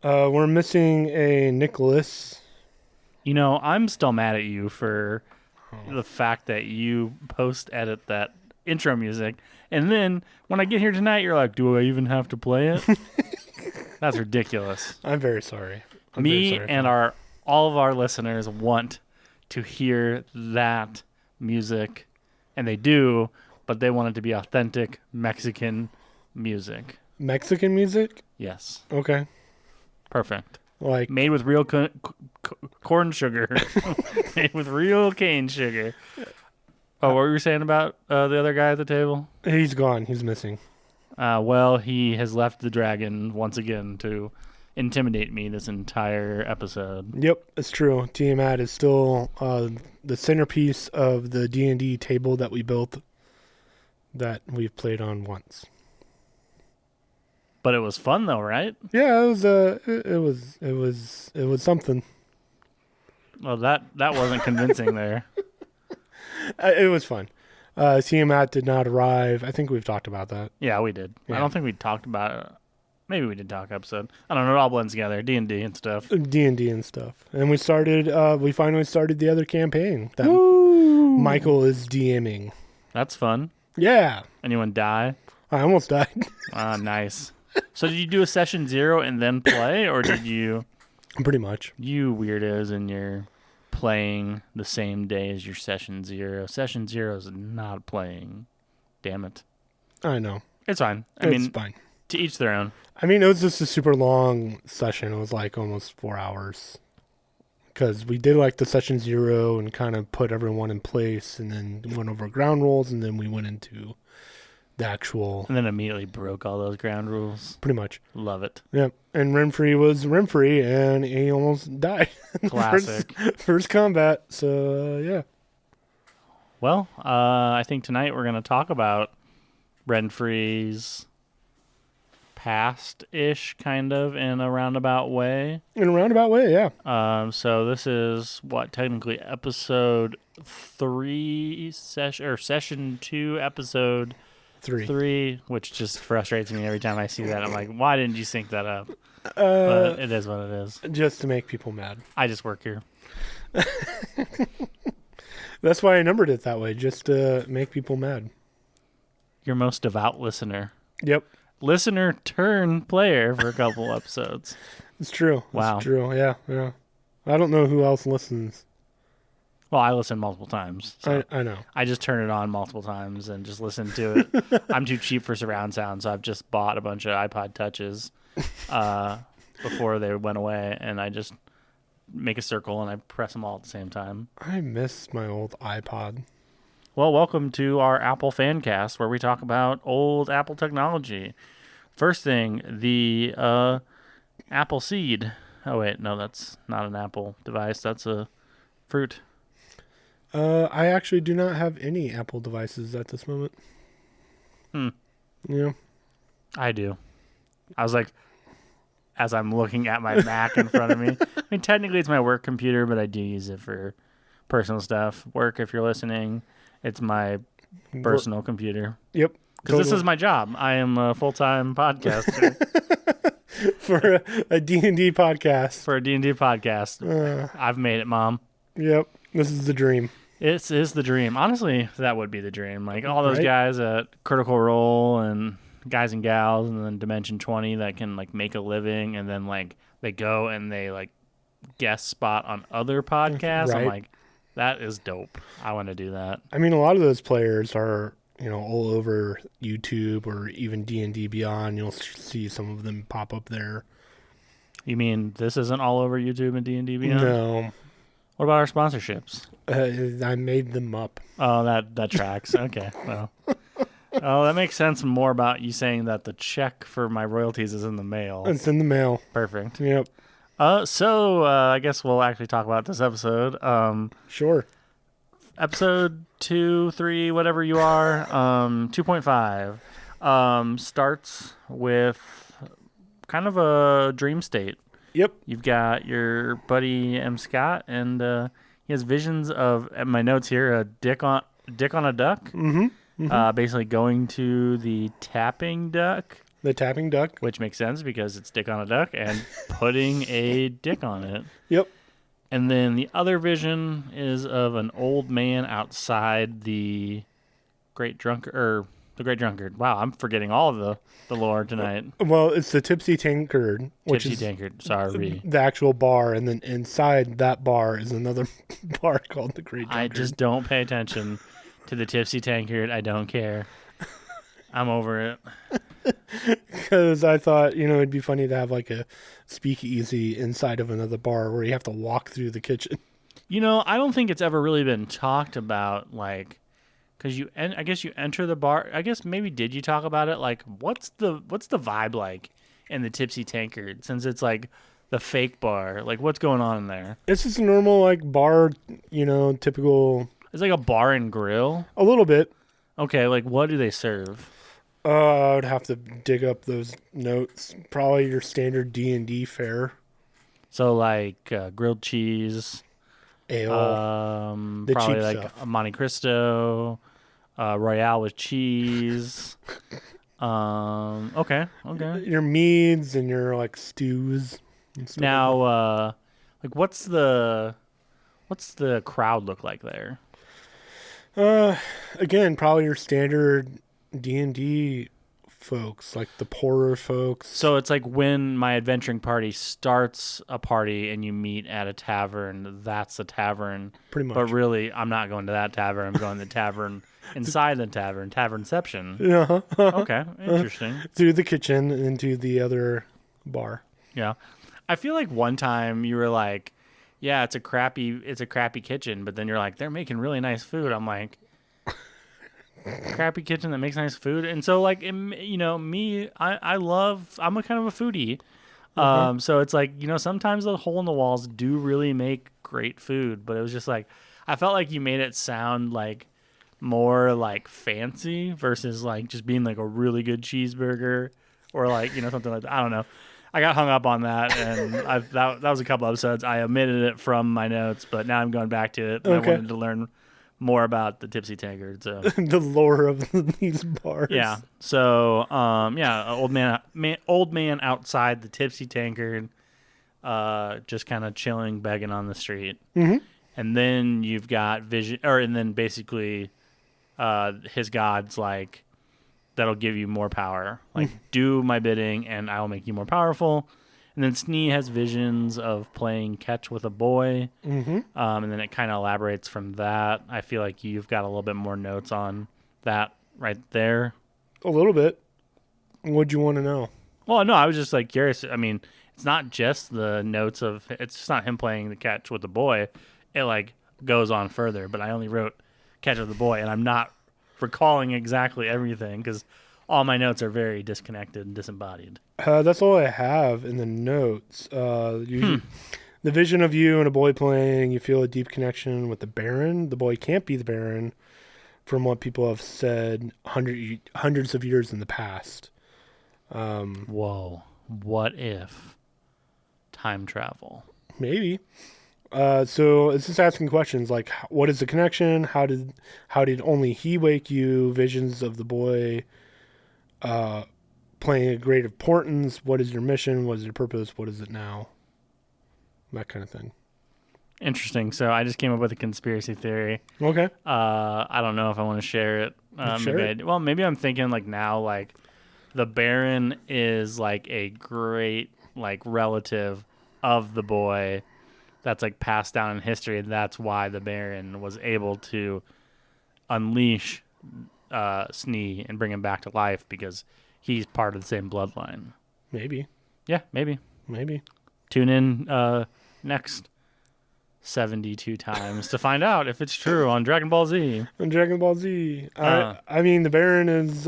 We're missing a Nicholas. You know, I'm still mad at you for the fact that you post-edit that intro music, and then when I get here tonight, you're like, do I even have to play it? That's ridiculous. I'm very sorry. Me and all of our listeners want to hear that music, and they do, but they want it to be authentic Mexican music. Mexican music? Yes. Okay. Perfect. Like Made with real corn sugar. Made with real cane sugar. Oh, what were you saying about the other guy at the table? he's gone. He's missing. Well, he has left the dragon once again to intimidate me this entire episode. Yep, it's true. Tiamat is still the centerpiece of the D&D table that we built that we've played on once. But it was fun though, right? Yeah, it was something. Well, that wasn't convincing there. It was fun. Tiamat did not arrive. I think we've talked about that. Yeah, we did. Yeah. I don't think we talked about it. Maybe we did talk episode. I don't know. It all blends together. D&D and stuff. D&D and stuff. And we finally started the other campaign that Woo! Michael is DMing. That's fun. Yeah. Anyone die? I almost died. Ah, nice. So did you do a session 0 and then play, or did you... Pretty much. You weirdos and you're playing the same day as your session 0. Session 0 is not playing. Damn it. I know. It's fine. It's fine. To each their own. I mean, it was just a super long session. It was like almost 4 hours. Because we did like the session 0 and kind of put everyone in place and then went over ground rules and then we went into the actual... And then immediately broke all those ground rules. Pretty much. Love it. Yep. And Renfrey was Renfrey and he almost died. Classic. First combat. So, yeah. Well, I think tonight we're going to talk about Renfrey's past-ish, kind of, in a roundabout way. In a roundabout way, yeah. So this is, technically episode 3, session 2, episode 3, which just frustrates me every time I see that. I'm like, why didn't you sync that up? But it is what it is. Just to make people mad. I just work here. That's why I numbered it that way, just to make people mad. Your most devout listener. Yep. Listener turn player for a couple episodes. It's true. Wow. It's true. Yeah. I don't know who else listens. Well, I listen multiple times. So I know. I just turn it on multiple times and just listen to it. I'm too cheap for surround sound, so I've just bought a bunch of iPod Touches before they went away, and I just make a circle and I press them all at the same time. I miss my old iPod. Well, welcome to our Apple Fancast, where we talk about old Apple technology. First thing, the Apple Seed. Oh, wait, no, that's not an Apple device. That's a fruit. I actually do not have any Apple devices at this moment. Yeah. I do. I was like, as I'm looking at my Mac in front of me. I mean, technically it's my work computer, but I do use it for personal stuff. Work, if you're listening, it's my personal computer. Yep. Because this is my job. I am a full-time podcaster. For a D&D podcast. For a D&D podcast. I've made it, Mom. Yep. This is the dream. It is the dream. Honestly, that would be the dream. Like all those guys at Critical Role and guys and gals and then Dimension 20 that can like make a living and then like they go and they like guest spot on other podcasts. Right. I'm like, that is dope. I want to do that. I mean, a lot of those players are, all over YouTube or even D&D Beyond. You'll see some of them pop up there. You mean this isn't all over YouTube and D&D Beyond? No. What about our sponsorships? I made them up. Oh, that tracks. Okay. Well. Oh, that makes sense more about you saying that the check for my royalties is in the mail. It's in the mail. Perfect. Yep. So I guess we'll actually talk about this episode. Sure. Episode 2, 3, whatever you are, 2.5 starts with kind of a dream state. Yep. You've got your buddy M. Scott, and he has visions of, at my notes here, a dick on a duck. Mm-hmm. Basically going to the tapping duck The tapping duck. which makes sense because it's dick on a duck and putting a dick on it. Yep. And then the other vision is of an old man outside the Great Drunkard. Wow, I'm forgetting all of the lore tonight. Well, it's the Tipsy Tankard, which is Sorry. the actual bar, and then inside that bar is another bar called the Great Drunkard. I just don't pay attention to the Tipsy Tankard. I don't care. I'm over it. Because I thought, it'd be funny to have like a speakeasy inside of another bar where you have to walk through the kitchen. I don't think it's ever really been talked about, like, because I guess you enter the bar. I guess maybe did you talk about it? Like, what's the vibe like in the Tipsy Tankard, since it's like the fake bar? Like, what's going on in there? It's just a normal like bar, typical. It's like a bar and grill. A little bit. Okay, like what do they serve? I would have to dig up those notes. Probably your standard D&D fare. So like grilled cheese, Ale. probably cheap like stuff. a Monte Cristo, Royale with cheese. Okay. Your meads and your like stews. And stuff Now, like what's the crowd look like there? Again, probably your standard D&D folks, like the poorer folks. So it's like when my adventuring party starts a party and you meet at a tavern, that's a tavern. Pretty much. But really, I'm not going to that tavern. I'm going to the tavern inside the tavern, Tavernception. Yeah. Okay, interesting. Through the kitchen into the other bar. Yeah. I feel like one time you were like, yeah, it's a crappy kitchen, but then you're like, they're making really nice food. I'm like, crappy kitchen that makes nice food. And so like, me, I'm a kind of a foodie. So it's like, sometimes the hole in the walls do really make great food, but it was just like, I felt like you made it sound like more like fancy versus like just being like a really good cheeseburger or like, something like that. I don't know. I got hung up on that, and that was a couple episodes. I omitted it from my notes, but now I'm going back to it. And Okay. I wanted to learn more about the Tipsy Tankard. So The lore of these bars. yeah. So old man outside the Tipsy Tankard, just kind of chilling, begging on the street. Mm-hmm. And then you've got and then basically, his god's like, that'll give you more power. Like, do my bidding, and I will make you more powerful. And then Snee has visions of playing catch with a boy. Mm-hmm. And then it kind of elaborates from that. I feel like you've got a little bit more notes on that right there. A little bit. What'd you want to know? Well, no, I was just like curious. I mean, it's not just the notes of, it's just not him playing the catch with the boy. It like goes on further, but I only wrote catch with the boy, and I'm not recalling exactly everything because all my notes are very disconnected and disembodied. That's all I have in the notes. The vision of you and a boy playing, you feel a deep connection with the Baron. The boy can't be the Baron, from what people have said hundreds of years in the past. Whoa. What if time travel? Maybe. So it's just asking questions like, what is the connection? How did only he wake you? Visions of the boy playing a great importance. What is your mission? What is your purpose? What is it now? That kind of thing. Interesting. So I just came up with a conspiracy theory. Okay. I don't know if I want to share it. Share it. Maybe I'm thinking like now, like the Baron is like a great like relative of the boy that's like passed down in history, and that's why the Baron was able to unleash Snee and bring him back to life because he's part of the same bloodline. Maybe. Yeah, maybe. Tune in next 72 times to find out if it's true on Dragon Ball Z. On Dragon Ball Z. I mean, the Baron is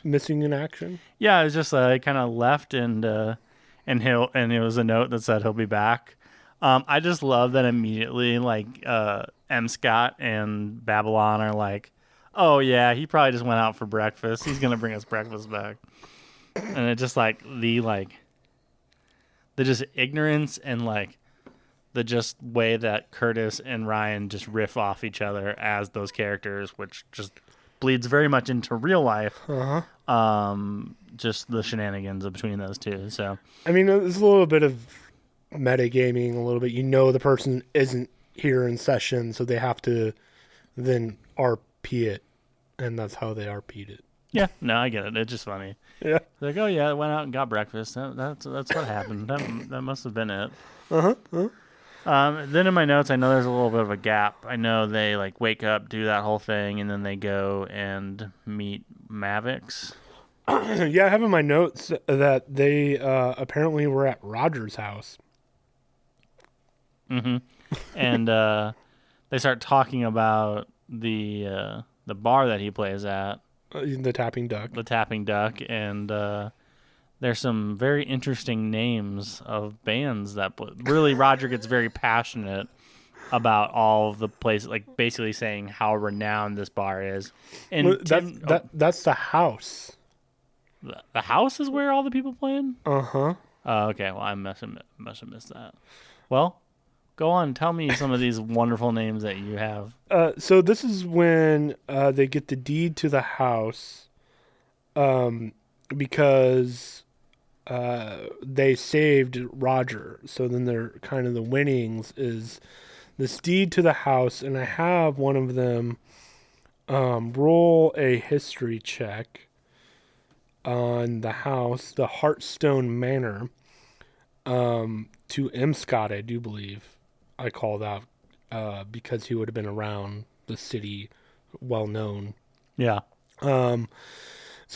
missing in action. Yeah, it's just kind of left, and it was a note that said he'll be back. I just love that immediately, like, M. Scott and Babylon are like, oh, yeah, he probably just went out for breakfast. He's going to bring us breakfast back. And it's just, like, the just ignorance and, like, the just way that Curtis and Ryan just riff off each other as those characters, which just bleeds very much into real life. Uh-huh. Just the shenanigans between those two. So I mean, there's a little bit of metagaming, a little bit. The person isn't here in session, so they have to then RP it, and that's how they RP'd it. yeah, no, I get it. It's just funny. Yeah. Like, oh yeah, I went out and got breakfast. That's what happened. That must have been it. Uh-huh. Then in my notes, I know there's a little bit of a gap. I know they like wake up, do that whole thing, and then they go and meet Mavix. Yeah, I have in my notes that they apparently were at Roger's house. Mm-hmm. And they start talking about the bar that he plays at, The Tapping Duck. the Tapping Duck, and there's some very interesting names of bands that really Roger gets very passionate about all of the places, like basically saying how renowned this bar is. And Well, that's the house. the house is where all the people playing. Uh-huh. Okay, well I must have missed that. Well, go on, tell me some of these wonderful names that you have. So this is when they get the deed to the house, because they saved Roger. So then they're kind of the winnings is this deed to the house, and I have one of them roll a history check on the house, the Heartstone Manor, to M. Scott, I do believe. I call that because he would have been around the city, well known. Yeah. So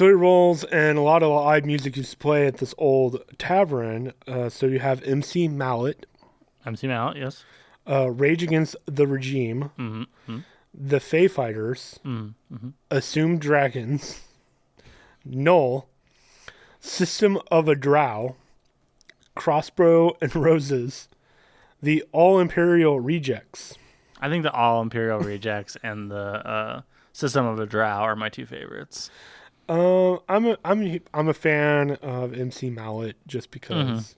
he rolls, and a lot of live music used to play at this old tavern. So you have MC Mallet, MC Mallet, yes. Rage Against the Regime, Mm-hmm. the Fey Fighters, Mm-hmm. Assumed Dragons, Null, System of a Drow, Crossbow and Roses, the All Imperial Rejects. I think the All Imperial Rejects and the System of a Drow are my two favorites. I'm a fan of MC Mallet just because,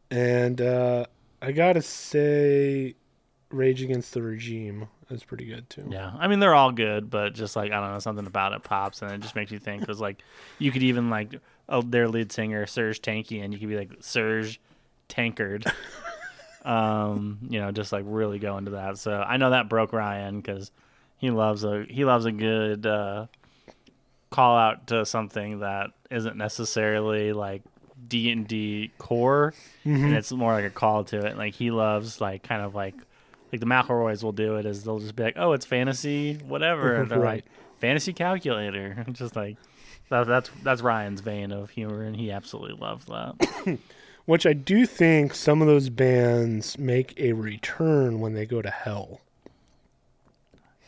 and I gotta say, Rage Against the Regime is pretty good too. Yeah, I mean they're all good, but just like I don't know, something about it pops, and it just makes you think. Because like you could even like their lead singer Serge Tanky, and you could be like Serge Tankard. Just like really go into that. So I know that broke Ryan because he loves a good call out to something that isn't necessarily like D&D core, and it's more like a call to it. Like he loves like kind of like the McElroys will do it is they'll just be like, oh, it's fantasy whatever, and they're Right. like fantasy calculator. Just like that's Ryan's vein of humor, and he absolutely loves that. Which I do think some of those bands make a return when they go to hell.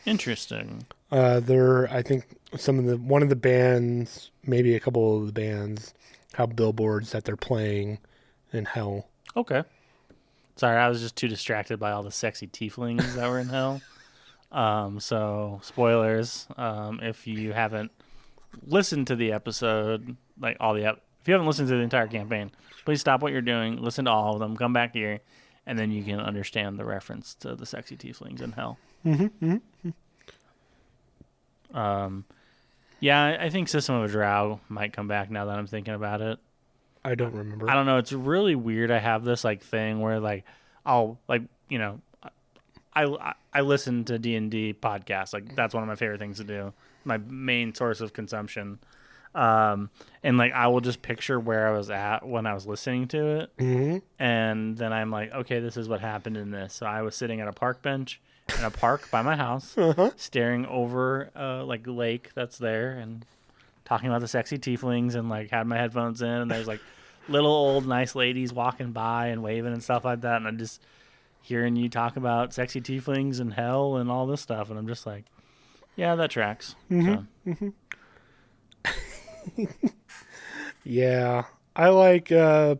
Interesting. I think one of the bands, maybe a couple of the bands, have billboards that they're playing in hell. Okay. Sorry, I was just too distracted by all the sexy tieflings that were in hell. So spoilers. If you haven't listened to the episode, if you haven't listened to the entire campaign, please stop what you're doing, listen to all of them, come back here, and then you can understand the reference to the sexy tieflings in hell. Yeah, I think System of a Drow might come back now that I'm thinking about it. I don't remember. I don't know. It's really weird. I have this like thing where like I'll like I listen to D&D podcasts. Like that's one of my favorite things to do. My main source of consumption. And like I will just picture where I was at when I was listening to it, and then I'm like, okay, this is what happened in this. So I was sitting at a park bench in a park by my house, staring over like a lake that's there, and talking about the sexy tieflings, and like had my headphones in, and there's like little old nice ladies walking by and waving and stuff like that, and I'm just hearing you talk about sexy tieflings and hell and all this stuff, and I'm just like, yeah, that tracks. So. Yeah, I like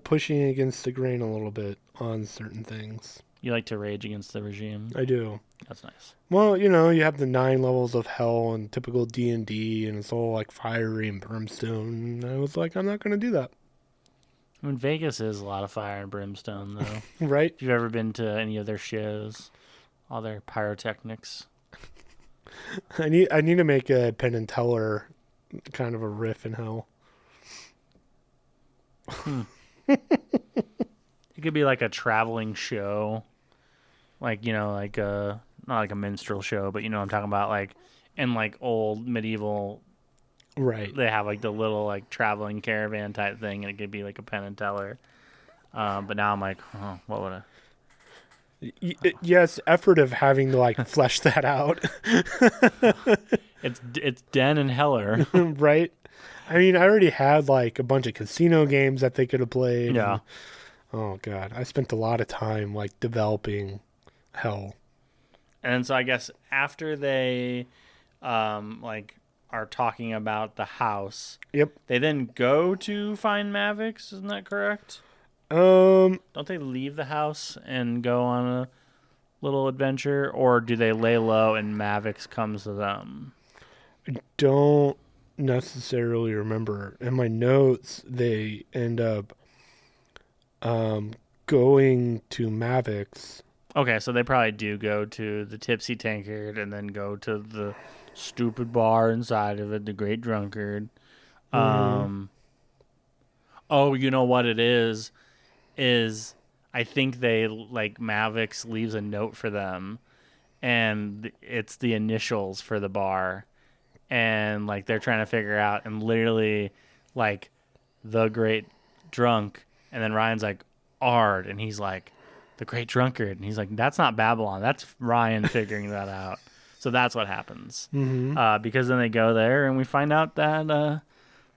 pushing against the grain a little bit on certain things. You like to rage against the regime. I do. That's nice. Well, you have the 9 levels of hell and typical D&D, and it's all like fiery and brimstone. And I was like, I'm not going to do that. I mean, Vegas is a lot of fire and brimstone, though. Right? If you've ever been to any of their shows, all their pyrotechnics. I need to make a Penn and Teller kind of a riff in hell. It could be like a traveling show, like like a not like a minstrel show, but I'm talking about like in like old medieval. Right. They have like the little like traveling caravan type thing, and it could be like a Penn and Teller. But now I'm like, oh, what would I? Yes, effort of having to like flesh that out. It's Den and Heller. Right. I mean, I already had like a bunch of casino games that they could have played. Yeah. And, oh god, I spent a lot of time like developing hell. And so I guess after they, like are talking about the house. Yep. They then go to find Mavix. Isn't that correct? Um. Don't they leave the house and go on a little adventure, or do they lay low and Mavix comes to them? I don't necessarily remember. In my notes, they end up going to Mavix. Okay, so they probably do go to the Tipsy Tankard and then go to the stupid bar inside of it, the Great Drunkard. Oh, you know what it is I think they like Mavix leaves a note for them, and it's the initials for the bar, and like they're trying to figure out, and literally like the Great Drunk, and then Ryan's like Ard, and he's like the Great Drunkard, and he's like, that's not Babylon, that's Ryan figuring that out. So that's what happens. Because then they go there, and we find out that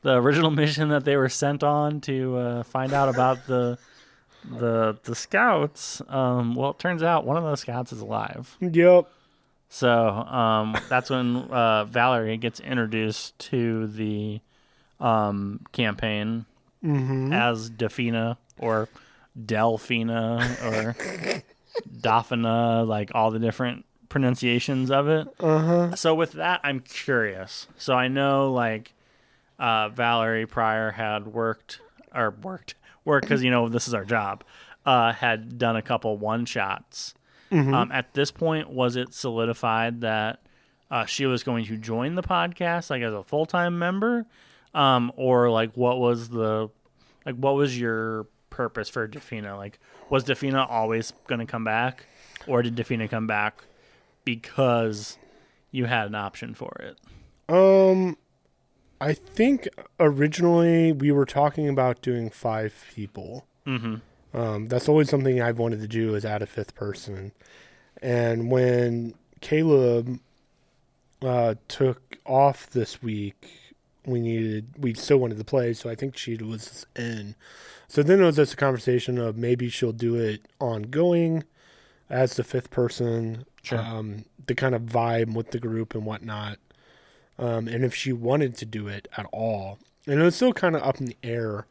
the original mission that they were sent on to find out about the scouts, well, it turns out one of those scouts is alive. Yep. So that's when Valerie gets introduced to the campaign as Defina or Delphina or Daphina, like all the different pronunciations of it. So with that, I'm curious. So I know like Valerie Pryor had worked because this is our job. Had done a couple one shots. At this point, was it solidified that she was going to join the podcast like as a full-time member, or like what was your purpose for Defina? Like, was Defina always going to come back, or did Defina come back because you had an option for it? I think originally we were talking about doing 5 people. That's always something I've wanted to do, is add a 5th person. And when Caleb took off this week, we still wanted to play, so I think she was in. So then it was just a conversation of maybe she'll do it ongoing as the 5th person, Sure. to kind of vibe with the group and whatnot. And if she wanted to do it at all. And it was still kind of up in the air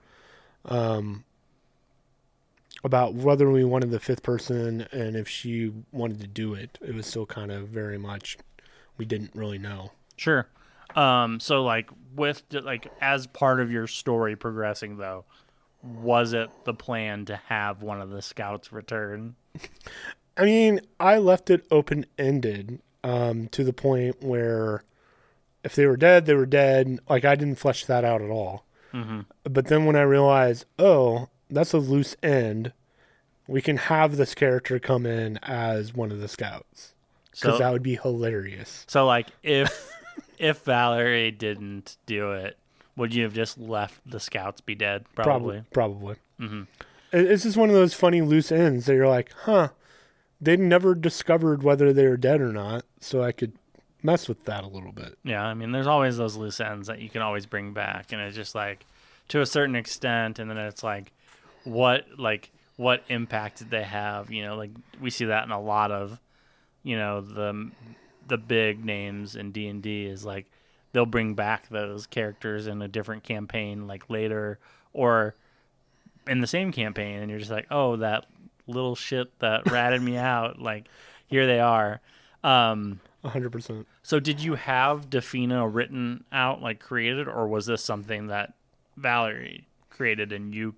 about whether we wanted the 5th person and if she wanted to do it. It was still kind of very much, we didn't really know. Sure. So like with like as part of your story progressing though, was it the plan to have one of the scouts return? I mean, I left it open-ended to the point where if they were dead, they were dead. Like, I didn't flesh that out at all. But then when I realized, oh, that's a loose end, we can have this character come in as one of the scouts. Because that would be hilarious. So, like, if Valerie didn't do it, would you have just left the scouts be dead? Probably. It's just one of those funny loose ends that you're like, huh, they never discovered whether they were dead or not, so I could mess with that a little bit. Yeah, I mean, there's always those loose ends that you can always bring back, and it's just like, to a certain extent, and then it's like, what impact did they have? Like we see that in a lot of, the big names in D&D is like they'll bring back those characters in a different campaign, like later or in the same campaign, and you're just like, oh, that little shit that ratted me out, like here they are. 100%. So did you have Defina written out, like created, or was this something that Valerie created and you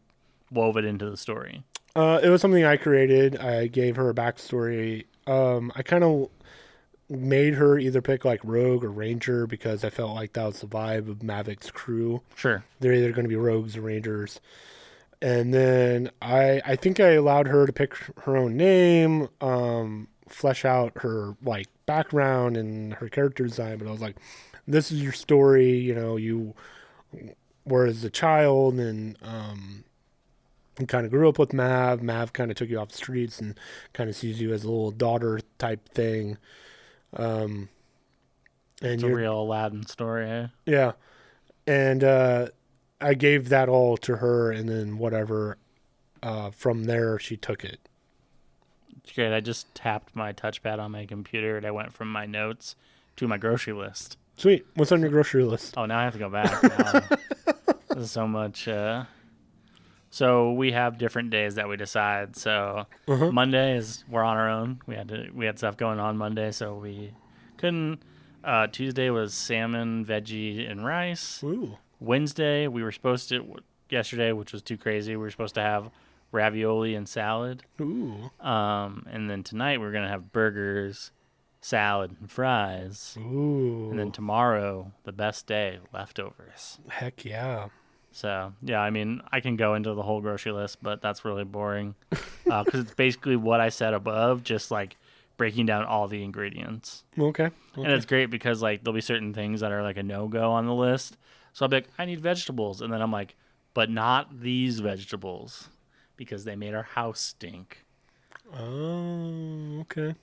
wove it into the story? It was something I created. I gave her a backstory. I kind of made her either pick like Rogue or Ranger because I felt like that was the vibe of Mavic's crew. Sure. They're either going to be Rogues or Rangers. And then I think I allowed her to pick her own name, flesh out her like background and her character design. But I was like, this is your story. You know, you were as a child and kind of grew up with Mav. Mav kind of took you off the streets and kind of sees you as a little daughter type thing. And It's a real Aladdin story, eh? Yeah. And I gave that all to her, and then whatever from there, she took it. It's great. I just tapped my touchpad on my computer, and I went from my notes to my grocery list. Sweet. What's on your grocery list? Oh, now I have to go back. Now, there's so much. So we have different days that we decide. So Monday is we're on our own. We had stuff going on Monday, so we couldn't. Tuesday was salmon, veggie, and rice. Ooh. Wednesday we were supposed to yesterday, which was too crazy. We were supposed to have ravioli and salad. Ooh. And then tonight we're gonna have burgers, salad, and fries. Ooh. And then tomorrow, the best day, leftovers. Heck yeah. So, yeah, I mean, I can go into the whole grocery list, but that's really boring. Because it's basically what I said above, just like breaking down all the ingredients. Okay. And it's great because like there'll be certain things that are like a no-go on the list. So I'll be like, I need vegetables. And then I'm like, but not these vegetables because they made our house stink. Oh, okay.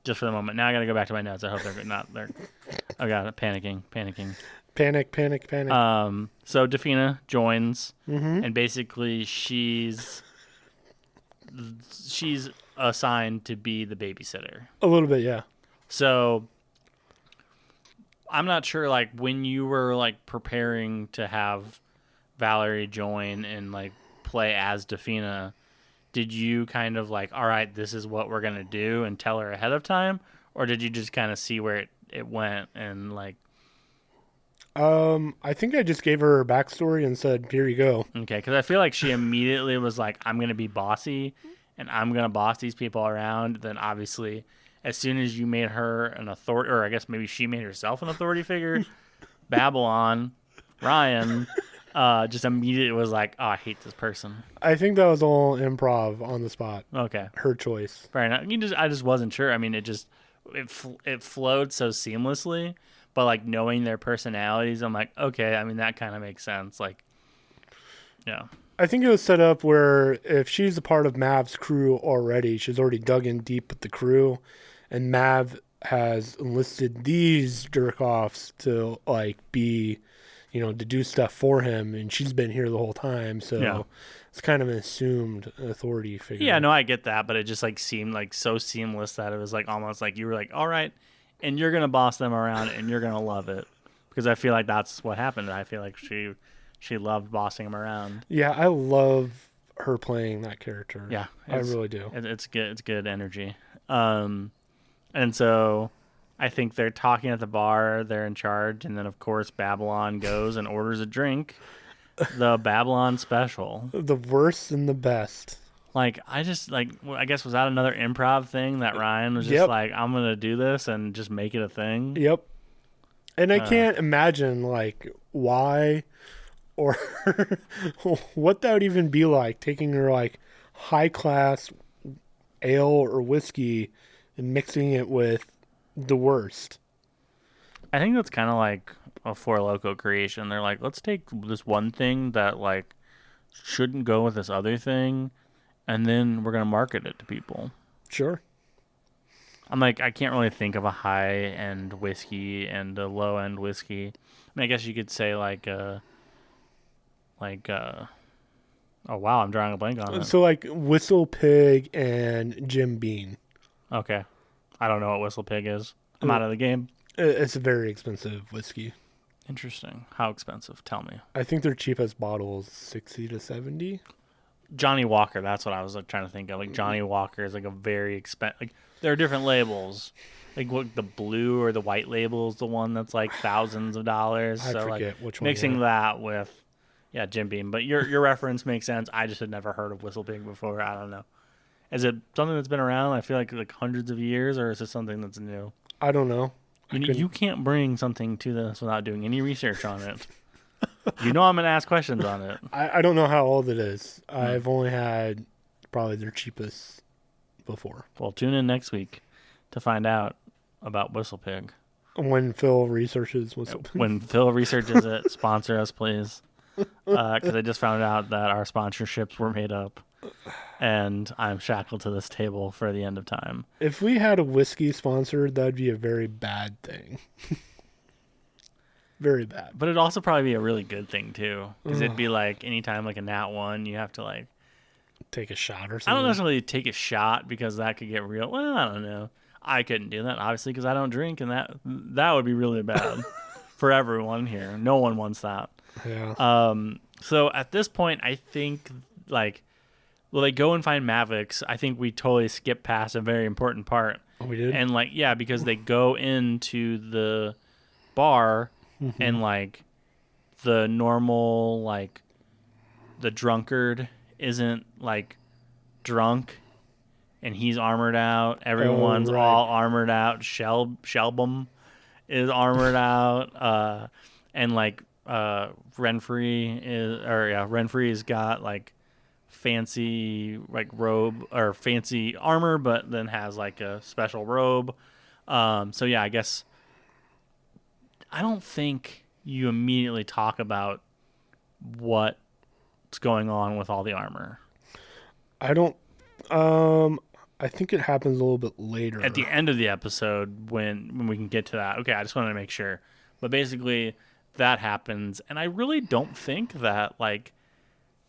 Just for the moment. Now I got to go back to my notes. I hope they're not there. Oh, God, panicking. Panic. So Dafina joins, Mm-hmm. and basically she's assigned to be the babysitter. A little bit, yeah. So I'm not sure, like, when you were like preparing to have Valerie join and like play as Dafina, did you kind of like, all right, this is what we're gonna do, and tell her ahead of time, or did you just kind of see where it went and like? I think I just gave her a backstory and said, "Here you go." Okay, because I feel like she immediately was like, I'm going to be bossy, and I'm going to boss these people around. Then obviously, as soon as you made her an authority, or I guess maybe she made herself an authority figure, Babylon, Ryan, just immediately was like, oh, I hate this person. I think that was all improv on the spot. Okay. Her choice. Fair enough. I just wasn't sure. I mean, it flowed so seamlessly. But, like, knowing their personalities, I'm like, okay, I mean, that kind of makes sense. Like, yeah. I think it was set up where if she's a part of Mav's crew already, she's already dug in deep with the crew, and Mav has enlisted these jerk-offs to, like, be, to do stuff for him, and she's been here the whole time, so it's kind of an assumed authority figure. Yeah, no, I get that, but it just, like, seemed, like, so seamless that it was, like, almost like you were like, all right, and you're going to boss them around, and you're going to love it. Because I feel like that's what happened. I feel like she loved bossing them around. Yeah, I love her playing that character. Yeah. I really do. It's good. It's good energy. And so I think they're talking at the bar. They're in charge. And then, of course, Babylon goes and orders a drink. The Babylon special. The worst and the best. Like, I guess was that another improv thing that Ryan was just like, I'm going to do this and just make it a thing? Yep. And I can't imagine, like, why or what that would even be like, taking her, like, high-class ale or whiskey and mixing it with the worst. I think that's kind of like a Four Loko creation. They're like, let's take this one thing that, like, shouldn't go with this other thing, and then we're going to market it to people. Sure. I'm like, I can't really think of a high-end whiskey and a low-end whiskey. I mean, I guess you could say oh, wow, I'm drawing a blank on it. So, like, Whistle Pig and Jim Beam. Okay. I don't know what Whistle Pig is. I'm out of the game. It's a very expensive whiskey. Interesting. How expensive? Tell me. I think their cheapest bottle is 60 to 70. Johnny Walker, that's what I was trying to think of. Like, Johnny Walker is like a very expensive. Like, there are different labels. Like, what, the blue or the white label is the one that's like thousands of dollars. I so forget like which one. Mixing that with, Jim Beam. But your reference makes sense. I just had never heard of Whistle Pig before. I don't know. Is it something that's been around? I feel like hundreds of years, or is it something that's new? I don't know. You can't bring something to this without doing any research on it. You know I'm going to ask questions on it. I don't know how old it is. I've only had probably their cheapest before. Well, tune in next week to find out about WhistlePig. When Phil researches When Phil researches it, sponsor us, please. Because I just found out that our sponsorships were made up. And I'm shackled to this table for the end of time. If we had a whiskey sponsored, that'd be a very bad thing. Very bad. But it'd also probably be a really good thing, too. Because it'd be like anytime like a Nat 1, you have to like... Take a shot or something. I don't necessarily take a shot because that could get real. Well, I don't know. I couldn't do that, obviously, because I don't drink. And that would be really bad for everyone here. No one wants that. Yeah. So at this point, I think like... Well, they go and find Mavix. I think we totally skipped past a very important part. Oh, we did? And, like, yeah, because they go into the bar and, like, the normal, like, the drunkard isn't, like, drunk and he's armored out. Everyone's all armored out. Shelbum is armored out. And, like, Renfree's got, like, fancy like robe or fancy armor, but then has like a special robe. So yeah, I guess I don't think you immediately talk about what's going on with all the armor. I don't. I think it happens a little bit later At the end of the episode when we can get to that. Okay, I just wanted to make sure. But basically, that happens, and I really don't think that like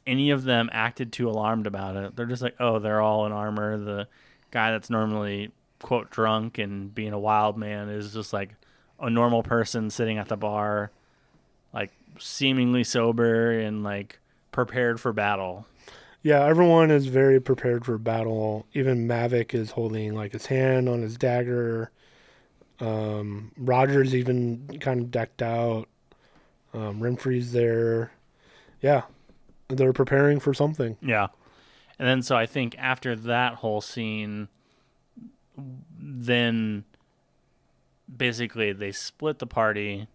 any of them acted too alarmed about it. They're just like, oh, they're all in armor. The guy that's normally, quote, drunk and being a wild man is just like a normal person sitting at the bar, like seemingly sober and like prepared for battle. Yeah, everyone is very prepared for battle. Even Mavic is holding like his hand on his dagger. Roger's even kind of decked out. Renfree's there. Yeah. They're preparing for something. Yeah. And then so I think after that whole scene, then basically they split the party.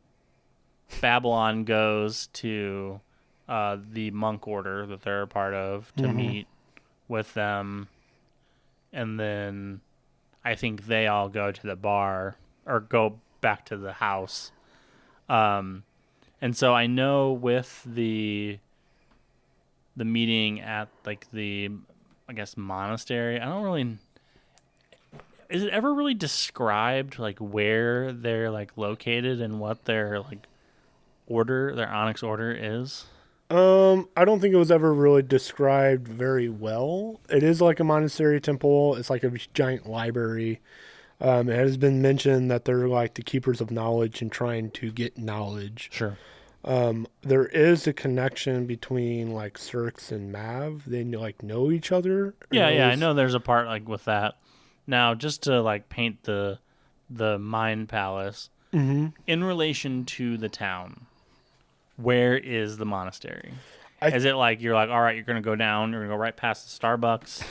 Babylon goes to the monk order that they're a part of to meet with them. And then I think they all go to the bar or go back to the house. And so I know with the meeting at like the, I guess, monastery. I don't really. Is it ever really described like where they're like located and what their like order, their Onyx order is? I don't think it was ever really described very well. It is like a monastery temple. It's like a giant library. It has been mentioned that they're like the keepers of knowledge and trying to get knowledge. Sure. There is a connection between like Cirx and Mav. They like know each other. Yeah, I know there's a part like with that. Now, just to like paint the Mind Palace in relation to the town, where is the monastery? Is it like you're like, all right, you're gonna go down, you're gonna go right past the Starbucks,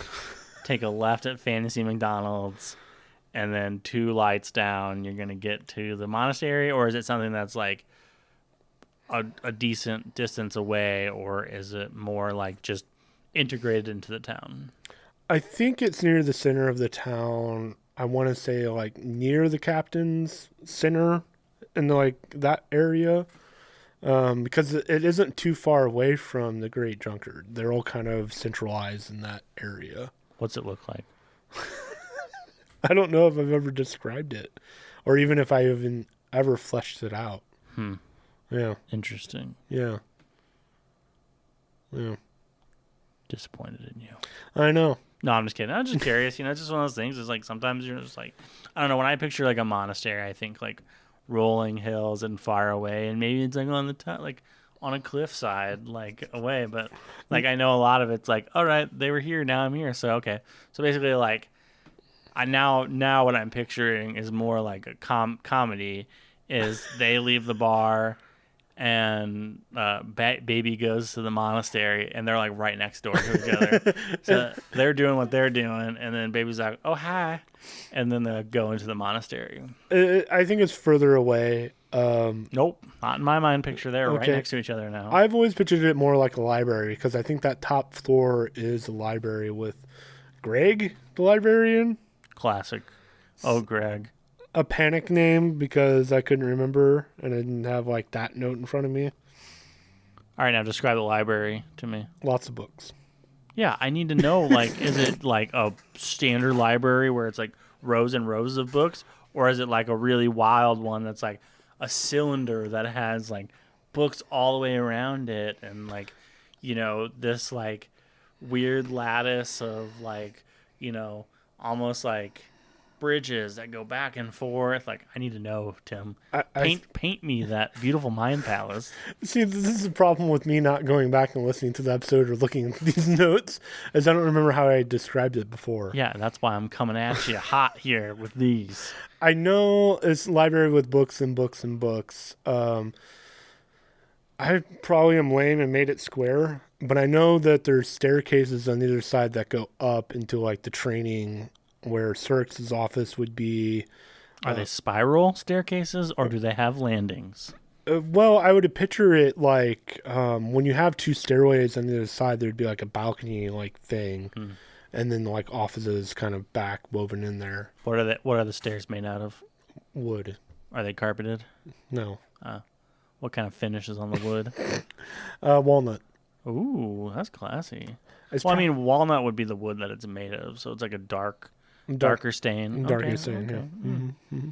take a left at Fantasy McDonald's, and then 2 lights down, you're gonna get to the monastery, or is it something that's like a decent distance away, or is it more like just integrated into the town? I think it's near the center of the town. I want to say like near the captain's center in like that area, because it isn't too far away from the Great Drunkard. They're all kind of centralized in that area. What's it look like? I don't know if I've ever described it, or even if I even ever fleshed it out. Yeah. Interesting. Yeah. Disappointed in you. I know. No, I'm just kidding. I'm just curious. It's just one of those things. It's like sometimes you're just like, I don't know. When I picture like a monastery, I think like rolling hills and far away, and maybe it's like on the top, like on a cliffside, like away. But like I know a lot of it's like, all right, they were here, now I'm here. So okay. So basically, like I now what I'm picturing is more like a comedy. Is they leave the bar. and baby goes to the monastery, and they're like right next door to each other. So they're doing what they're doing, and then baby's like, "Oh hi," and then they go into the monastery. I think it's further away. Nope, not in my mind picture. They're right Okay. next to each other now. I've always pictured it more like a library because I think that top floor is a library with Greg, the librarian. Classic. Oh, Greg. A panic name because I couldn't remember and I didn't have like that note in front of me. All right, now describe the library to me. Lots of books. Yeah, I need to know, like, is it like a standard library where it's like rows and rows of books, or is it like a really wild one that's like a cylinder that has like books all the way around it, and like, this like weird lattice of like, almost like bridges that go back and forth. Like, I need to know, Tim. Paint me that beautiful mind palace. See, this is the problem with me not going back and listening to the episode or looking at these notes, as I don't remember how I described it before. Yeah, that's why I'm coming at you hot here with these. I know it's a library with books and books and books. I probably am lame and made it square, but I know that there's staircases on either side that go up into like the training where Cirque's office would be. Are they spiral staircases or do they have landings? Well, I would picture it like when you have two stairways on the other side, there'd be like a balcony like thing, and then like offices kind of back woven in there. What are the stairs made out of? Wood. Are they carpeted? No. What kind of finish is on the wood? Walnut. Ooh, that's classy. I mean, walnut would be the wood that it's made of, so it's like a darker stain. Darker stain, yeah. Mm-hmm.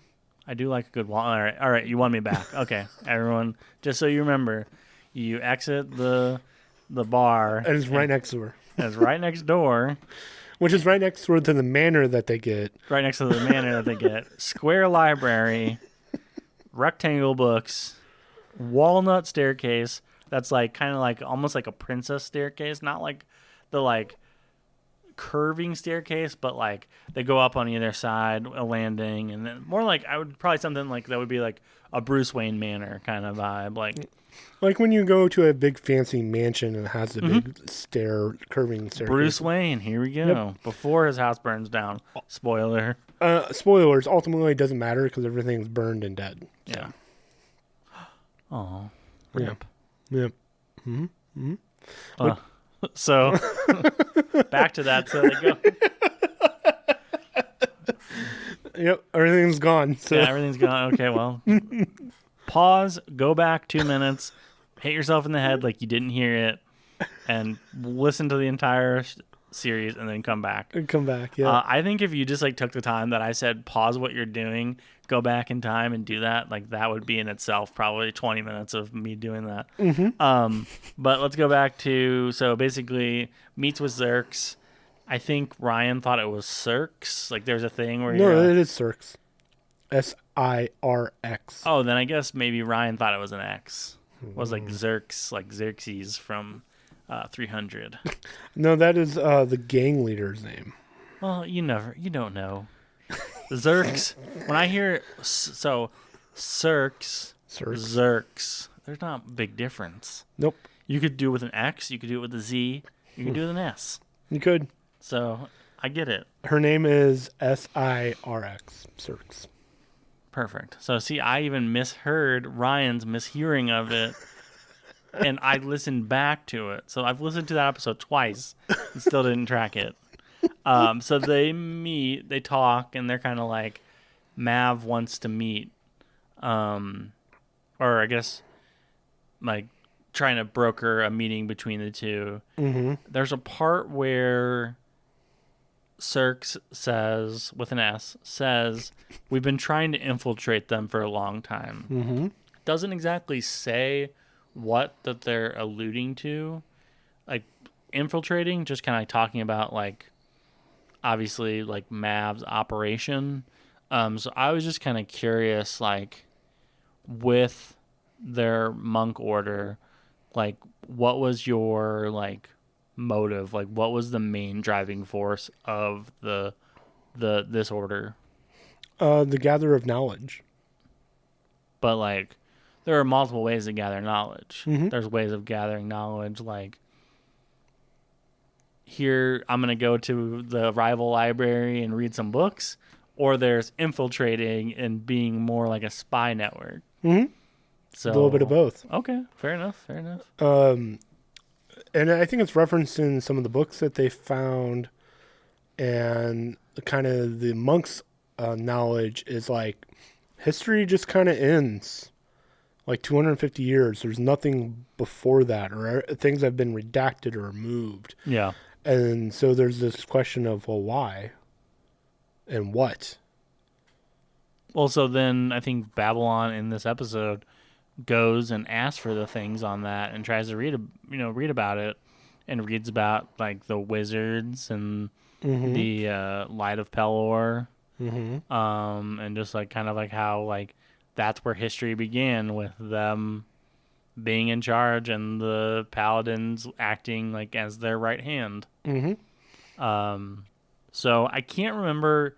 I do like a good walnut. All right, you won me back. Okay, everyone, just so you remember, you exit the bar. And it's right next to her. And it's right next door. Which is right next door to the manor that they get. Right next to the manor that they get. Square library, rectangle books, walnut staircase. That's like kind of like almost like a princess staircase, not like the like curving staircase, but like they go up on either side, a landing, and then more like I would probably something like that would be like a Bruce Wayne Manor kind of vibe, like when you go to a big fancy mansion and it has a big curving staircase. Bruce Wayne, here we go. Yep. Before his house burns down. Spoiler. Spoilers. Ultimately, it doesn't matter because everything's burned and dead. So. Yeah. Oh. Yep. Yep. Mm-hmm. Mm-hmm. So back to that. So they go. Yep, everything's gone. So. Yeah, everything's gone. Okay, well, pause, go back 2 minutes, hit yourself in the head like you didn't hear it, and listen to the entire series, and then come back. Yeah. I think if you just like took the time that I said, pause what you're doing, go back in time and do that, like that would be in itself probably 20 minutes of me doing that. Mm-hmm. But let's go back to, so basically meets with Zerks. I think Ryan thought it was Cirques. Like there's a thing where it is Cirques. Sirx. Oh, then I guess maybe Ryan thought it was an X. It was like Zerks, like Xerxes from 300. No, that is the gang leader's name. Well, you don't know. Zerks. When I hear Cirques, Zerks, there's not a big difference. Nope. You could do it with an X. You could do it with a Z. You could do it with an S. You could. So I get it. Her name is Sirx. Cirques. Perfect. So see, I even misheard Ryan's mishearing of it, and I listened back to it. So I've listened to that episode twice and still didn't track it. So they meet, they talk, and they're kind of like, Mav wants to meet, or I guess, like, trying to broker a meeting between the two. Mm-hmm. There's a part where Cirques says, with an S, says, we've been trying to infiltrate them for a long time. Mm-hmm. Doesn't exactly say what that they're alluding to. Like, infiltrating, just kind of talking about, like, obviously, like, Mav's operation. So I was just kind of curious, like, with their monk order, like, what was your, like, motive? Like, what was the main driving force of this order? The gather of knowledge. But, like, there are multiple ways to gather knowledge. Mm-hmm. There's ways of gathering knowledge like, here I'm going to go to the rival library and read some books, or there's infiltrating and being more like a spy network. Mm-hmm. So A little bit of both. Okay, fair enough. And I think it's referenced in some of the books that they found, and kind of the monks' knowledge is like history just kind of ends. Like 250 years, there's nothing before that, or things have been redacted or removed. Yeah. And so there's this question of, well, why? And what? Well, so then I think Babylon in this episode goes and asks for the things on that and tries to read about it, and reads about like the wizards and the Light of Pelor, and just like kind of like how like that's where history began, with them being in charge and the paladins acting like as their right hand. So I can't remember,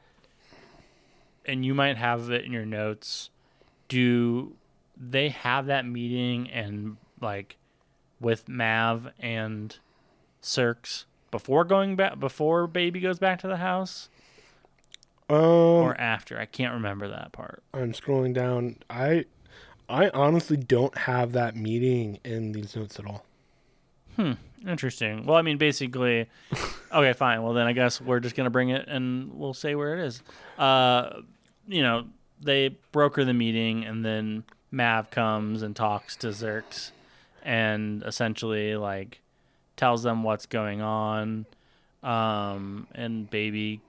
and you might have it in your notes. Do they have that meeting and like with Mav and Cirx before Baby goes back to the house, or after? I can't remember that part. I'm scrolling down. I honestly don't have that meeting in these notes at all. Interesting. Well, I mean, basically, okay, fine. Well, then I guess we're just gonna bring it and we'll say where it is. They broker the meeting, and then Mav comes and talks to Zerx, and essentially like tells them what's going on. And Baby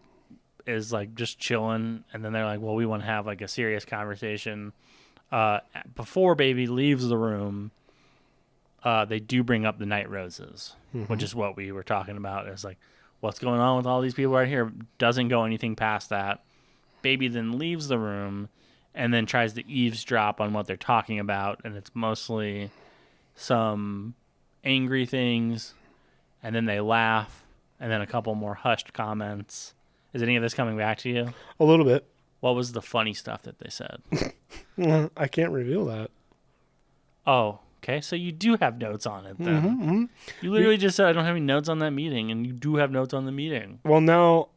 is like just chilling, and then they're like, well, we want to have like a serious conversation. Before Baby leaves the room, they do bring up the Night Roses, which is what we were talking about. It's like, what's going on with all these people right here? Doesn't go anything past that. Baby then leaves the room and then tries to eavesdrop on what they're talking about, and it's mostly some angry things, and then they laugh, and then a couple more hushed comments. Is any of this coming back to you? A little bit. What was the funny stuff that they said? I can't reveal that. Oh, okay. So you do have notes on it then. You literally just said, I don't have any notes on that meeting, and you do have notes on the meeting. Well, now,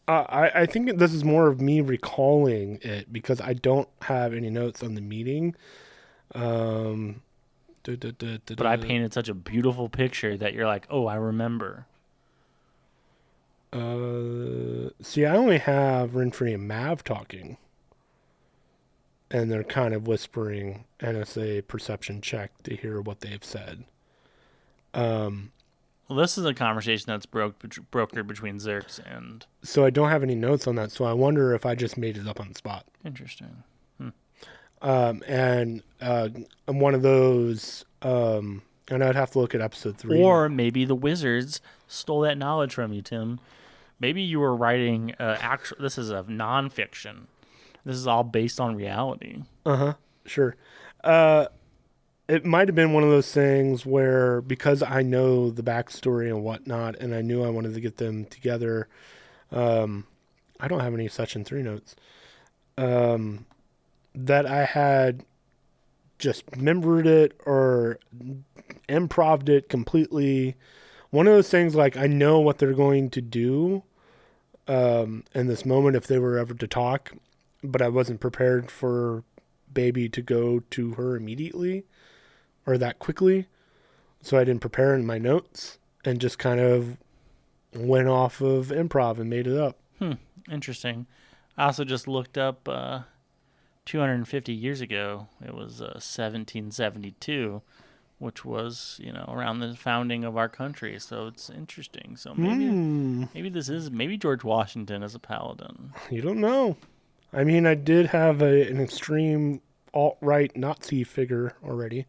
I think this is more of me recalling it, because I don't have any notes on the meeting. But I painted such a beautiful picture that you're like, oh, I remember. See, I only have Renfrey and Mav talking. And they're kind of whispering, and it's a perception check to hear what they've said. Well, this is a conversation that's brokered between Zerx and... So I don't have any notes on that, so I wonder if I just made it up on the spot. Interesting. And I'm one of those, and I'd have to look at episode 3. Or maybe the wizards stole that knowledge from you, Tim. Maybe you were writing this is a nonfiction. This is all based on reality. Sure. It might have been one of those things where, because I know the backstory and whatnot, and I knew I wanted to get them together, I don't have any Session 3 notes, that I had just remembered it or improv'd it completely. One of those things, like, I know what they're going to do in this moment if they were ever to talk, but I wasn't prepared for Baby to go to her immediately or that quickly, so I didn't prepare in my notes and just kind of went off of improv and made it up. Interesting. I also just looked up 250 years ago. It was 1772, which was, around the founding of our country. So it's interesting. So maybe George Washington is a paladin. You don't know. I mean, I did have an extreme alt-right Nazi figure already.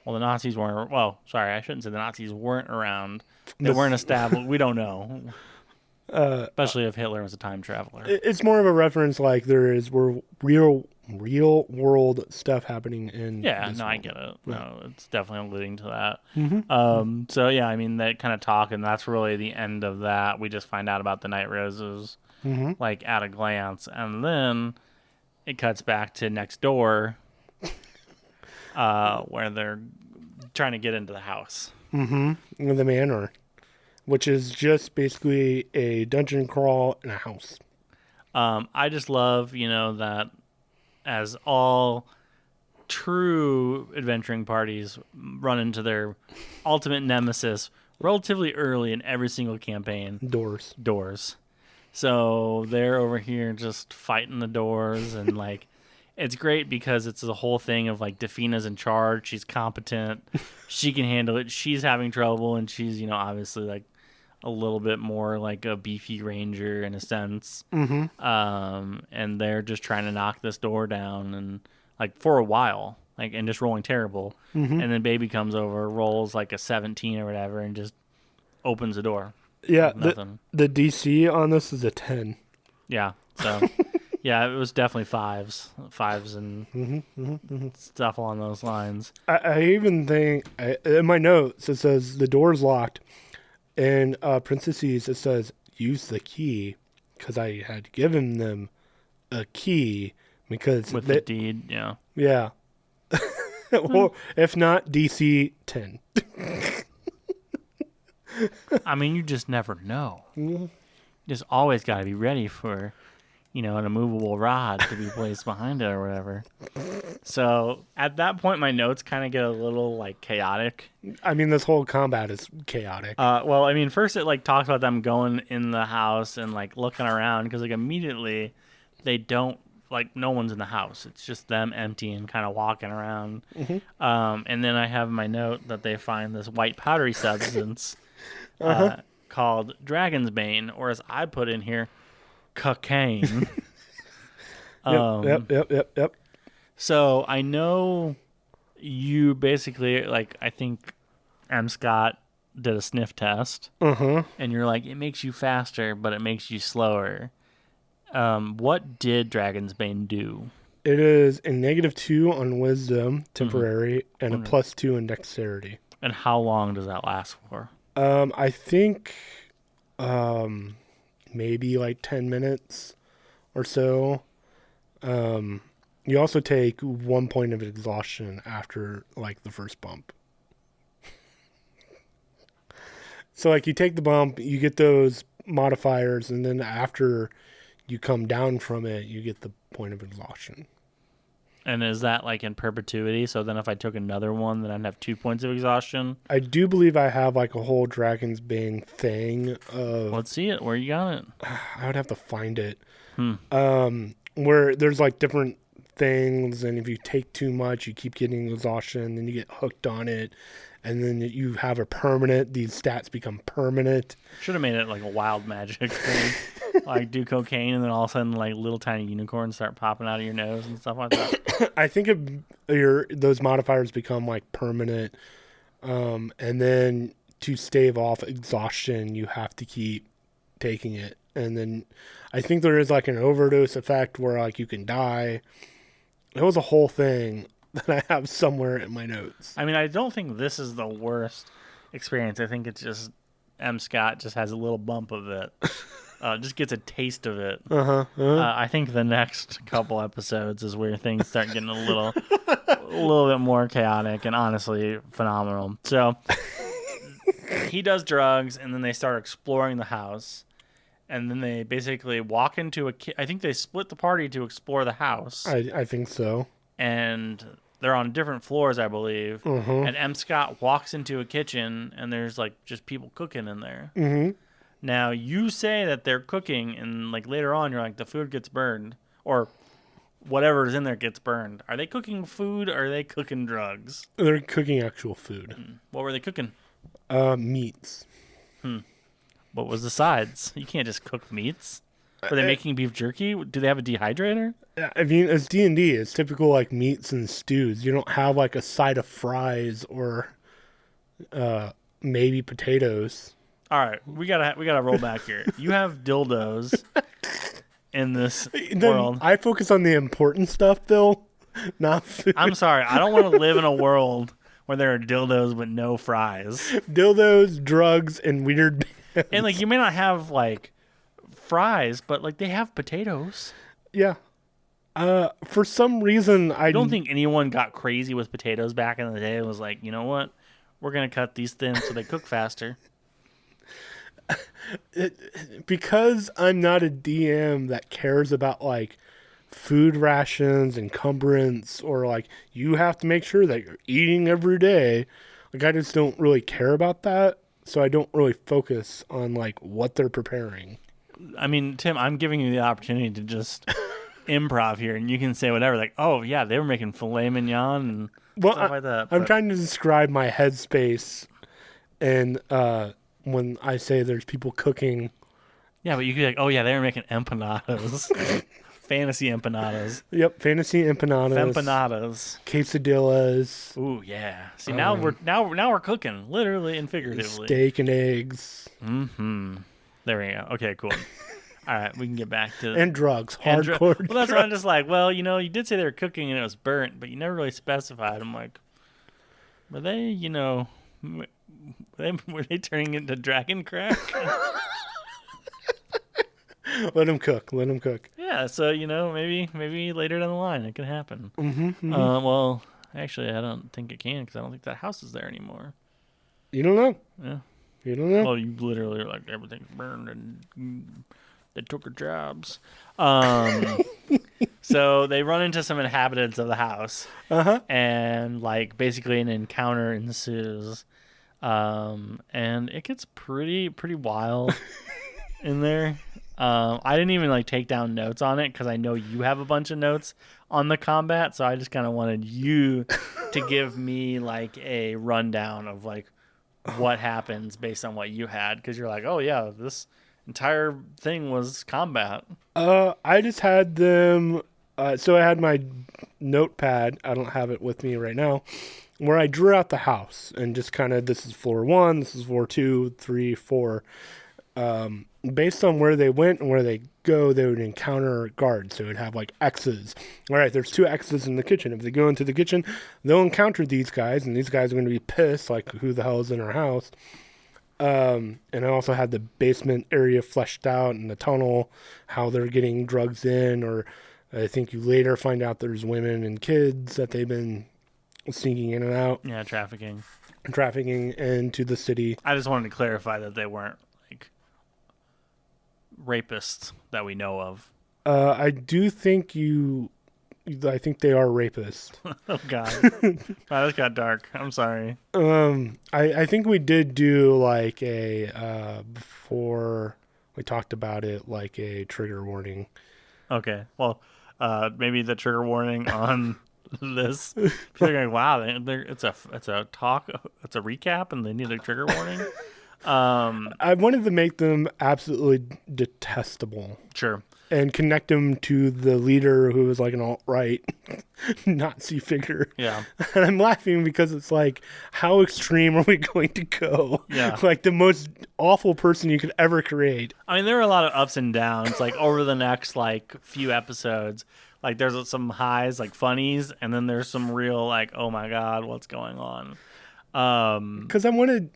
Well, the Nazis weren't... Well, sorry, I shouldn't say the Nazis weren't around. They weren't established. We don't know. Especially if Hitler was a time traveler. It's more of a reference, like we're real world stuff happening in... Yeah, no, I get it. No, it's definitely alluding to that. So, yeah, I mean, that kind of talk, and that's really the end of that. We just find out about the Night Roses, like, at a glance. And then it cuts back to next door. where they're trying to get into the house. Mm-hmm. The manor, which is just basically a dungeon crawl in a house. I just love, that as all true adventuring parties run into their ultimate nemesis relatively early in every single campaign. Doors. So they're over here just fighting the doors, and like, it's great because it's the whole thing of like Defina's in charge. She's competent. She can handle it. She's having trouble, and she's, obviously like a little bit more like a beefy ranger in a sense. Mm-hmm. And they're just trying to knock this door down, and like for a while, like, and just rolling terrible. Mm-hmm. And then Baby comes over, rolls like a 17 or whatever, and just opens the door. Yeah, the DC on this is a 10. Yeah, so yeah, it was definitely fives and stuff along those lines. I even think in my notes it says the door's locked. In parentheses, it says, use the key, because I had given them a key, because... With the deed, yeah. Yeah. Well, if not, DC 10. I mean, you just never know. Just always got to be ready for, an immovable rod to be placed behind it or whatever. So at that point, my notes kind of get a little like chaotic. I mean, this whole combat is chaotic. Well, I mean, first it like talks about them going in the house and like looking around, because like immediately they don't, like, no one's in the house. It's just them empty and kind of walking around. Mm-hmm. And then I have my note that they find this white powdery substance called Dragon's Bane, or as I put in here, cocaine. Yep. So I know you basically, like, I think M. Scott did a sniff test, and you're like, it makes you faster, but it makes you slower. What did Dragon's Bane do? It is a -2 on wisdom, temporary, and a +2 in dexterity. And how long does that last for? I think maybe like 10 minutes or so. You also take 1 point of exhaustion after like the first bump. So like you take the bump, you get those modifiers, and then after you come down from it, you get the point of exhaustion. And is that like in perpetuity? So then if I took another one, then I'd have 2 points of exhaustion? I do believe I have like a whole Dragon's Bane thing. Let's see it. Where you got it? I would have to find it. Where there's like different things, and if you take too much, you keep getting exhaustion, then you get hooked on it, and then you have a permanent, these stats become permanent. Should have made it like a wild magic thing. Like do cocaine, and then all of a sudden like little tiny unicorns start popping out of your nose and stuff like that. I think those modifiers become like permanent, and then to stave off exhaustion, you have to keep taking it. And then I think there is like an overdose effect where like you can die. It was a whole thing that I have somewhere in my notes. I mean, I don't think this is the worst experience. I think it's just M. Scott just has a little bump of it. Just gets a taste of it. I think the next couple episodes is where things start getting a little bit more chaotic and honestly phenomenal. So he does drugs, and then they start exploring the house. And then they basically walk into I think they split the party to explore the house. I think so. And they're on different floors, I believe. And M. Scott walks into a kitchen, and there's like just people cooking in there. Now, you say that they're cooking, and like later on, you're like, the food gets burned, or whatever is in there gets burned. Are they cooking food, or are they cooking drugs? They're cooking actual food. What were they cooking? Meats. What was the sides? You can't just cook meats. Were they making beef jerky? Do they have a dehydrator? I mean, it's D&D. It's typical like meats and stews. You don't have like a side of fries or maybe potatoes. All right, we gotta roll back here. You have dildos in this world. I focus on the important stuff, Bill, not food. I'm sorry. I don't want to live in a world where there are dildos but no fries. Dildos, drugs, and weird. And like you may not have like fries, but like they have potatoes. Yeah. For some reason, I don't think anyone got crazy with potatoes back in the day. It was like, you know what? We're going to cut these thin so they cook faster. Because I'm not a DM that cares about like food rations, encumbrance, or like you have to make sure that you're eating every day. Like I just don't really care about that. So I don't really focus on like what they're preparing. I mean, Tim, I'm giving you the opportunity to just improv here, and you can say whatever. Like, oh yeah, they were making filet mignon and stuff like that. I'm trying to describe my headspace, and when I say there's people cooking. Yeah, but you could be like, oh yeah, they were making empanadas, fantasy empanadas. Yep, fantasy empanadas. Empanadas. Quesadillas. Ooh yeah. See now we're cooking, literally and figuratively. Steak and eggs. Mm-hmm. There we go. Okay, cool. All right, we can get back to and drugs, hardcore. Well, that's why I'm just like, well, you did say they were cooking and it was burnt, but you never really specified. I'm like, were they, were they turning into dragon crack? Let them cook. Let them cook. Yeah, so maybe later down the line it could happen. Mm-hmm. Well, actually, I don't think it can because I don't think that house is there anymore. You don't know. Yeah. You don't know. Well, you literally are like everything's burned and they took her jobs. So they run into some inhabitants of the house, and like basically an encounter ensues, and it gets pretty wild in there. I didn't even like take down notes on it because I know you have a bunch of notes on the combat, so I just kind of wanted you to give me like a rundown of like what happens based on what you had, because you're like, oh yeah, this entire thing was combat. I just had them. So I had my notepad. I don't have it with me right now, where I drew out the house and just kind of, this is floor 1, this is floor 2, 3, 4. Based on where they went and where they go, they would encounter guards. So it would have like X's. All right, there's 2 X's in the kitchen. If they go into the kitchen, they'll encounter these guys, and these guys are going to be pissed, like, who the hell is in our house? And I also had the basement area fleshed out and the tunnel, how they're getting drugs in, or I think you later find out there's women and kids that they've been sneaking in and out. Yeah, trafficking into the city. I just wanted to clarify that they weren't like rapists that we know of. I do think I think they are rapists. Oh God, wow, that got dark. I'm sorry. I think we did do like a before we talked about it, like a trigger warning. Okay, well, maybe the trigger warning on this. They're going, wow, it's a recap, and they need a trigger warning. I wanted to make them absolutely detestable. Sure. And connect them to the leader who was like an alt-right Nazi figure. Yeah. And I'm laughing because it's like, how extreme are we going to go? Yeah. Like the most awful person you could ever create. I mean, there are a lot of ups and downs, like over the next like few episodes. Like there's some highs, like funnies, and then there's some real like, oh my God, what's going on? Because I wanted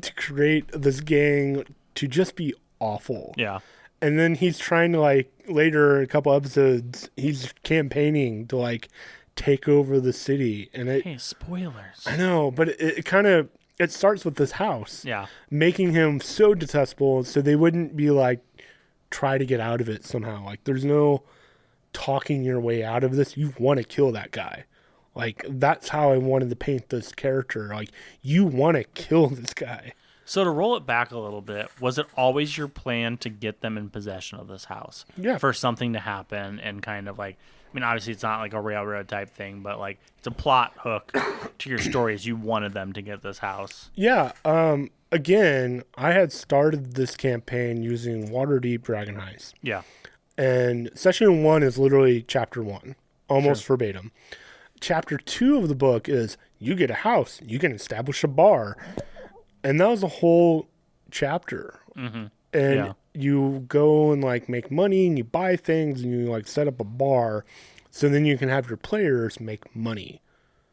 to create this gang to just be awful. Yeah. And then he's trying to, like, later, a couple episodes, he's campaigning to, like, take over the city. And hey, spoilers. I know, but it kind of, it starts with this house. Yeah. Making him so detestable so they wouldn't be, like, try to get out of it somehow. Like, there's no talking your way out of this. You want to kill that guy. Like, that's how I wanted to paint this character. Like, you want to kill this guy. So to roll it back a little bit, was it always your plan to get them in possession of this house? Yeah. For something to happen and kind of like, I mean, obviously it's not like a railroad type thing, but like it's a plot hook to your stories. You wanted them to get this house. Yeah. Again, I had started this campaign using Waterdeep Dragon Heist. Yeah. And session 1 is literally chapter 1, almost verbatim. Chapter 2 of the book is you get a house, you can establish a bar. And that was a whole chapter. Mm-hmm. And you go and like make money and you buy things and you like set up a bar. So then you can have your players make money.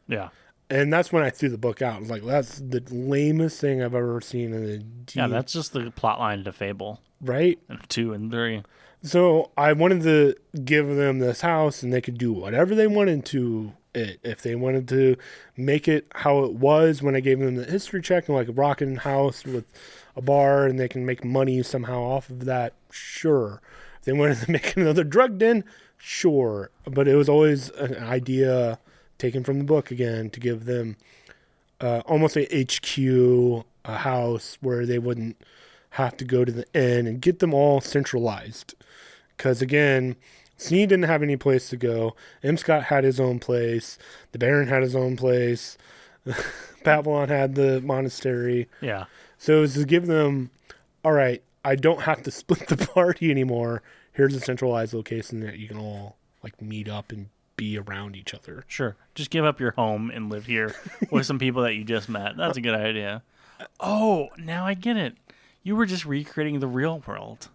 Yeah. And that's when I threw the book out. I was like, that's the lamest thing I've ever seen in a Yeah, that's just the plot line to Fable. Right? And 2 and 3. So I wanted to give them this house, and they could do whatever they wanted to it. If they wanted to make it how it was when I gave them the history check, and like a rocking house with a bar, and they can make money somehow off of that, sure. If they wanted to make another drug den, sure. But it was always an idea taken from the book again to give them almost a HQ, a house where they wouldn't have to go to the inn, and get them all centralized. Because again, Sneed didn't have any place to go. M. Scott had his own place. The Baron had his own place. Babylon had the monastery. Yeah. So it was to give them, all right, I don't have to split the party anymore. Here's a centralized location that you can all like meet up and be around each other. Sure. Just give up your home and live here with some people that you just met. That's a good idea. Oh, now I get it. You were just recreating the real world.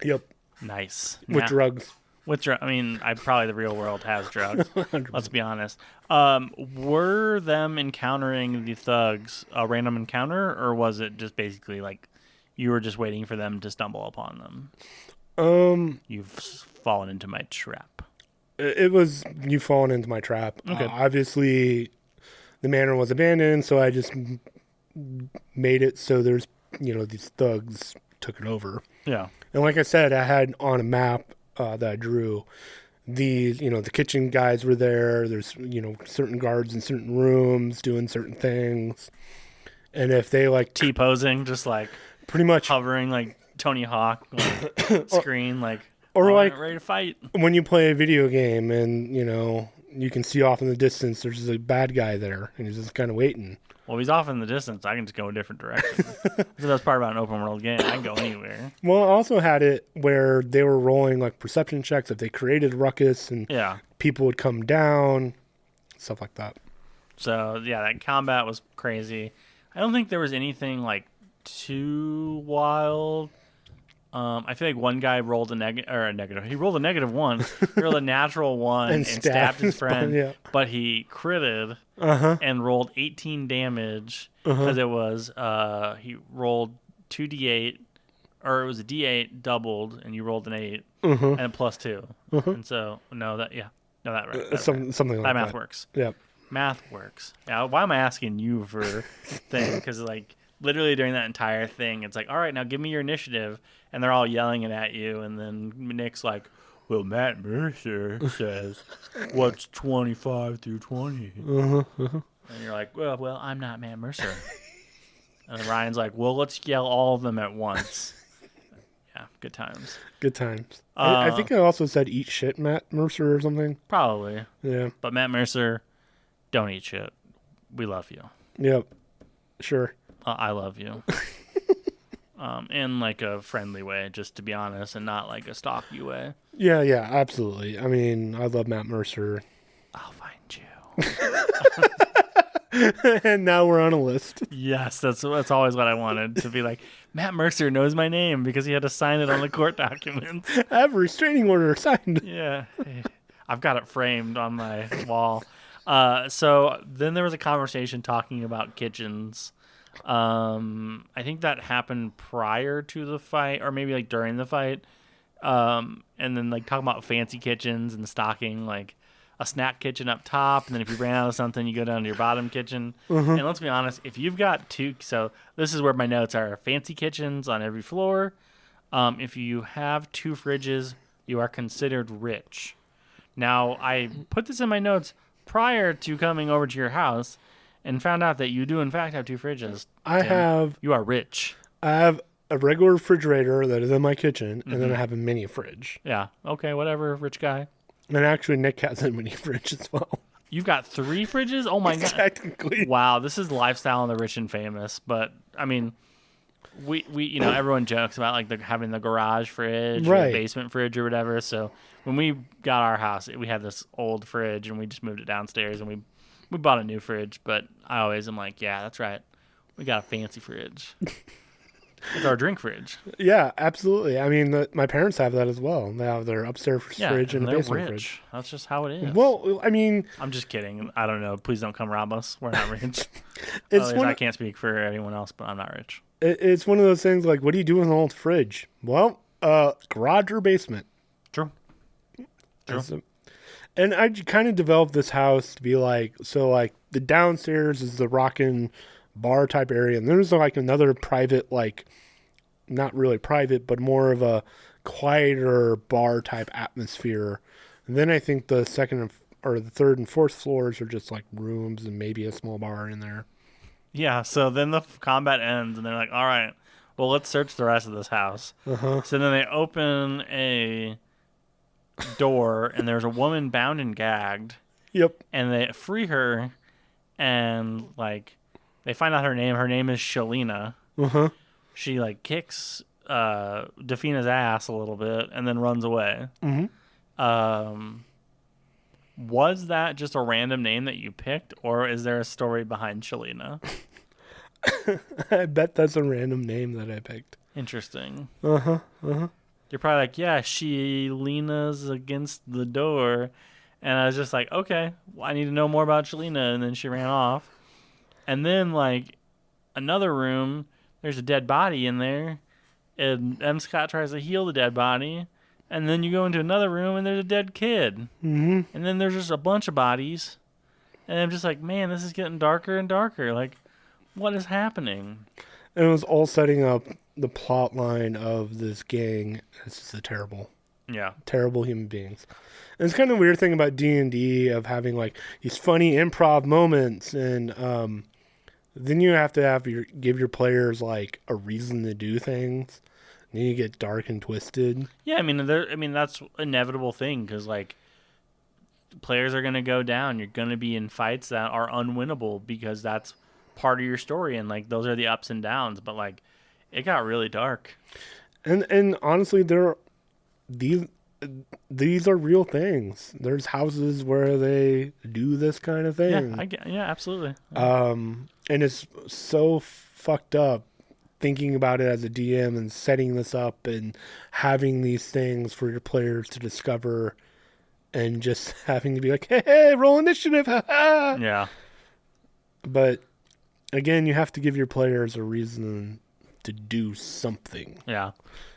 Yep. Nice. With drugs. I mean, probably the real world has drugs. Let's be honest. Were them encountering the thugs a random encounter, or was it just basically like you were just waiting for them to stumble upon them? You've fallen into my trap. It was you falling into my trap. Okay. Obviously, the manor was abandoned, so I just made it so there's these thugs took it over. Yeah. And like I said, I had on a map that I drew, the kitchen guys were there. There's certain guards in certain rooms doing certain things, and if they like T-posing, just like pretty much hovering like Tony Hawk on screen, like or like ready to fight. When you play a video game and you can see off in the distance there's a bad guy there and he's just kind of waiting. Well, he's off in the distance. I can just go a different direction. That's the best part about an open world game. I can go anywhere. Well, I also had it where they were rolling like perception checks if they created ruckus and people would come down, stuff like that. So, yeah, that combat was crazy. I don't think there was anything like too wild. I feel like one guy rolled a negative. He rolled a -1. He rolled a natural 1 and stabbed his friend, but he critted and rolled 18 damage because it was he rolled 2d8, or it was a d8 doubled, and you rolled an 8 and a +2, and so something like that. Math works. Yep, math works. Yeah, why am I asking you for thing? Because like literally during that entire thing, it's like, all right, now give me your initiative. And they're all yelling it at you. And then Nick's like, well, Matt Mercer says, what's 25 through 20? And you're like, well, I'm not Matt Mercer. And then Ryan's like, well, let's yell all of them at once. Yeah, good times. Good times. I think I also said eat shit, Matt Mercer, or something. Probably. Yeah. But Matt Mercer, don't eat shit. We love you. Yep. Sure. I love you. In like a friendly way, just to be honest, and not like a stalk you way. Yeah, absolutely. I mean, I love Matt Mercer. I'll find you. And now we're on a list. Yes, that's always what I wanted, to be like, Matt Mercer knows my name because he had to sign it on the court documents. I have a restraining order signed. Yeah. I've got it framed on my wall. So then there was a conversation talking about kitchens. I think that happened prior to the fight, or maybe like during the fight. And then like talking about fancy kitchens and stocking like a snack kitchen up top, and then if you ran out of something, you go down to your bottom kitchen. And let's be honest, if you've got two, so this is where my notes are: fancy kitchens on every floor. If you have 2 fridges, you are considered rich. Now, I put this in my notes prior to coming over to your house, and found out that you do, in fact, have 2 fridges. You are rich. I have a regular refrigerator that is in my kitchen, and then I have a mini fridge. Yeah. Okay, whatever, rich guy. And actually, Nick has a mini fridge as well. You've got 3 fridges? Oh, my God. Technically. Wow, this is lifestyle in the rich and famous. But, I mean, we everyone jokes about, like, having the garage fridge or the basement fridge or whatever. So when we got our house, we had this old fridge, and we just moved it downstairs, and we bought a new fridge, but I always am like, yeah, that's right. We got a fancy fridge. It's our drink fridge. Yeah, absolutely. I mean, my parents have that as well. They have their upstairs fridge and a basement fridge. That's just how it is. Well, I mean... I'm just kidding. I don't know. Please don't come rob us. We're not rich. I can't speak for anyone else, but I'm not rich. It's one of those things like, what do you do with an old fridge? Well, Garage or basement. True. And I kind of developed this house to be like, so like the downstairs is the rockin' bar type area, and there's like another private, like not really private, but more of a quieter bar type atmosphere. And then I think the or the third and fourth floors are just like rooms and maybe a small bar in there. Yeah, so then the combat ends, and they're like, all right, well, let's search the rest of this house. So then they open a door, and there's a woman bound and gagged. Yep. And they free her, and, like, they find out her name. Her name is Shalina. She, like, kicks Defina's ass a little bit and then runs away. Was that just a random name that you picked, or is there a story behind Shalina? I bet that's a random name that I picked. Interesting. You're probably like, yeah, she leans against the door. And I was just like, okay, well, I need to know more about Shalina. And then she ran off. And then, like, another room, there's a dead body in there. And M. Scott tries to heal the dead body. And then you go into another room, and there's a dead kid. And then there's just a bunch of bodies. And I'm just like, man, this is getting darker and darker. Like, what is happening? And it was all setting up the plot line of this gang. It's just terrible human beings. And it's kind of a weird thing about D&D of having like these funny improv moments, and then you have to give your players like a reason to do things. And then you get dark and twisted. Yeah, I mean that's an inevitable thing, because like players are going to go down. You're going to be in fights that are unwinnable because that's part of your story, and like those are the ups and downs. But like it got really dark. And honestly, these are real things. There's houses where they do this kind of thing. Yeah, absolutely. And it's so fucked up thinking about it as a DM and setting this up and having these things for your players to discover, and just having to be like, hey, roll initiative. Yeah. But again, you have to give your players a reason to do something. Yeah.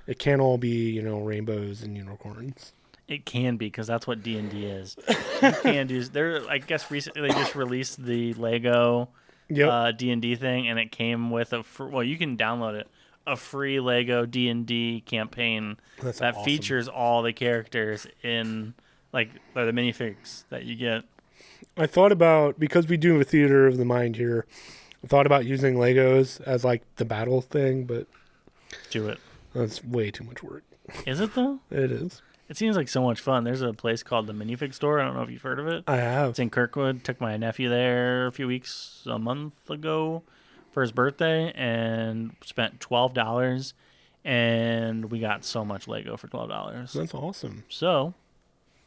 It can't all be, rainbows and unicorns. It can be, because that's what D&D is. You can do. I guess recently they just released the Lego D&D thing, and it came with you can download it, a free Lego D&D campaign that awesome. Features all the characters in the minifigs that you get. I thought about, because we do a theater of the mind here, I thought about using Legos as like the battle thing, but do it. That's way too much work. Is it though? It is. It seems like so much fun. There's a place called the Minifig Store. I don't know if you've heard of it. I have. It's in Kirkwood. Took my nephew there a month ago for his birthday, and spent $12, and we got so much Lego for $12. That's awesome. So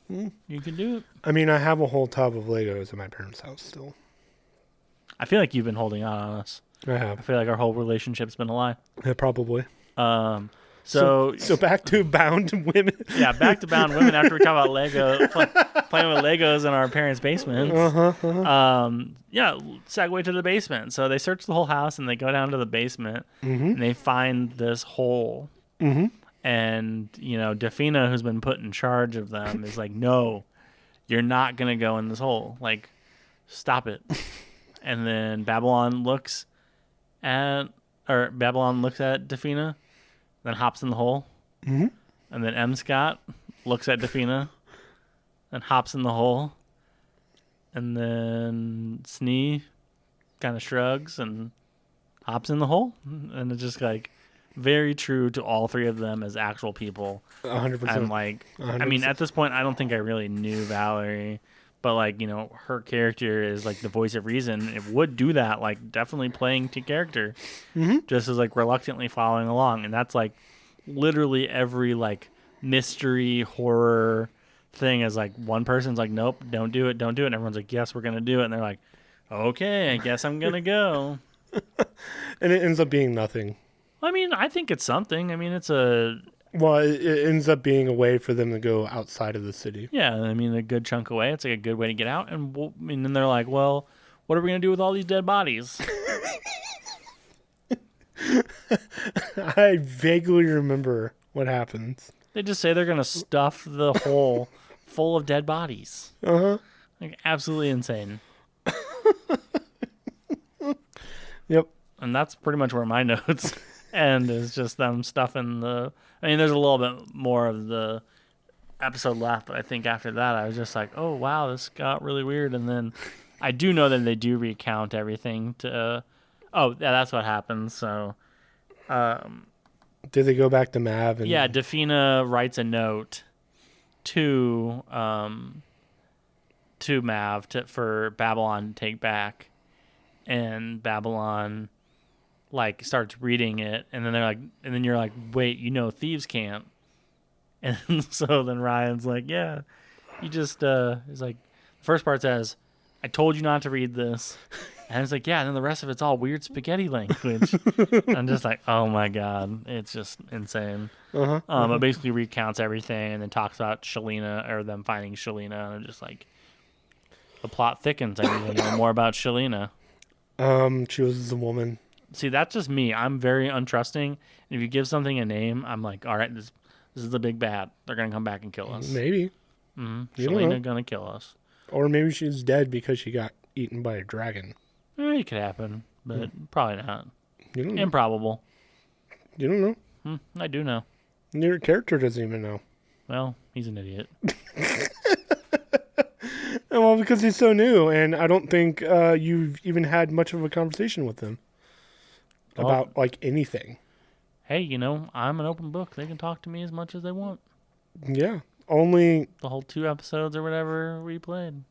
you can do it. I mean, I have a whole tub of Legos at my parents' house still. I feel like you've been holding out on us. I have. I feel like our whole relationship's been a lie. Yeah, probably. So back to bound women. Yeah, back to bound women after we talk about Lego, playing with Legos in our parents' basement. Segue to the basement. So they search the whole house, and they go down to the basement, and they find this hole. And, Defina, who's been put in charge of them, is like, no, you're not going to go in this hole. Like, stop it. And then Babylon looks at Defina, then hops in the hole. And then M. Scott looks at Defina, then hops in the hole. And then Snee kind of shrugs and hops in the hole. And it's just like very true to all three of them as actual people. 100%. And 100%. I mean, at this point, I don't think I really knew Valerie. But, her character is, the voice of reason. It would do that, definitely playing to character. Just as, reluctantly following along. And that's, literally every, mystery, horror thing is, one person's like, nope, don't do it. And everyone's like, yes, we're going to do it. And they're like, okay, I guess I'm going to go. And it ends up being nothing. I mean, I think it's something. I mean, it's a... Well, it ends up being a way for them to go outside of the city. Yeah, I mean, a good chunk away. It's a good way to get out. And then they're like, well, what are we going to do with all these dead bodies? I vaguely remember What happens? They just say they're gonna stuff the hole full of dead bodies. Uh-huh. Like, absolutely insane. Yep. And that's pretty much where my notes end, is just them stuffing the... I mean, there's a little bit more of the episode left, but I think after that I was just like, oh, wow, this got really weird. And then I do know that they do recount everything to... oh, yeah, that's what happens. So... Did they go back to Mav? And... yeah, Dafina writes a note to Mav for Babylon to take back, and Babylon like starts reading it, and then you're like, wait, thieves can't. And so then Ryan's like, yeah, you just is like, the first part says, I told you not to read this. And it's like, yeah, and then the rest of it's all weird spaghetti language. I'm just like, oh my God, it's just insane. It basically recounts everything and then talks about Shalina, or them finding Shalina, and just like, the plot thickens. I need to know more about Shalina. She was the woman. See, that's just me. I'm very untrusting. And if you give something a name, I'm like, all right, this is the big bad. They're gonna come back and kill us. Maybe. Shalina gonna kill us. Or maybe she's dead because she got eaten by a dragon. It could happen, but probably not. You don't know. Improbable. You don't know. I do know. Your character doesn't even know. Well, he's an idiot. Well, because he's so new, and I don't think you've even had much of a conversation with him about like anything. Hey, I'm an open book. They can talk to me as much as they want. Yeah. Only the whole 2 episodes or whatever we played.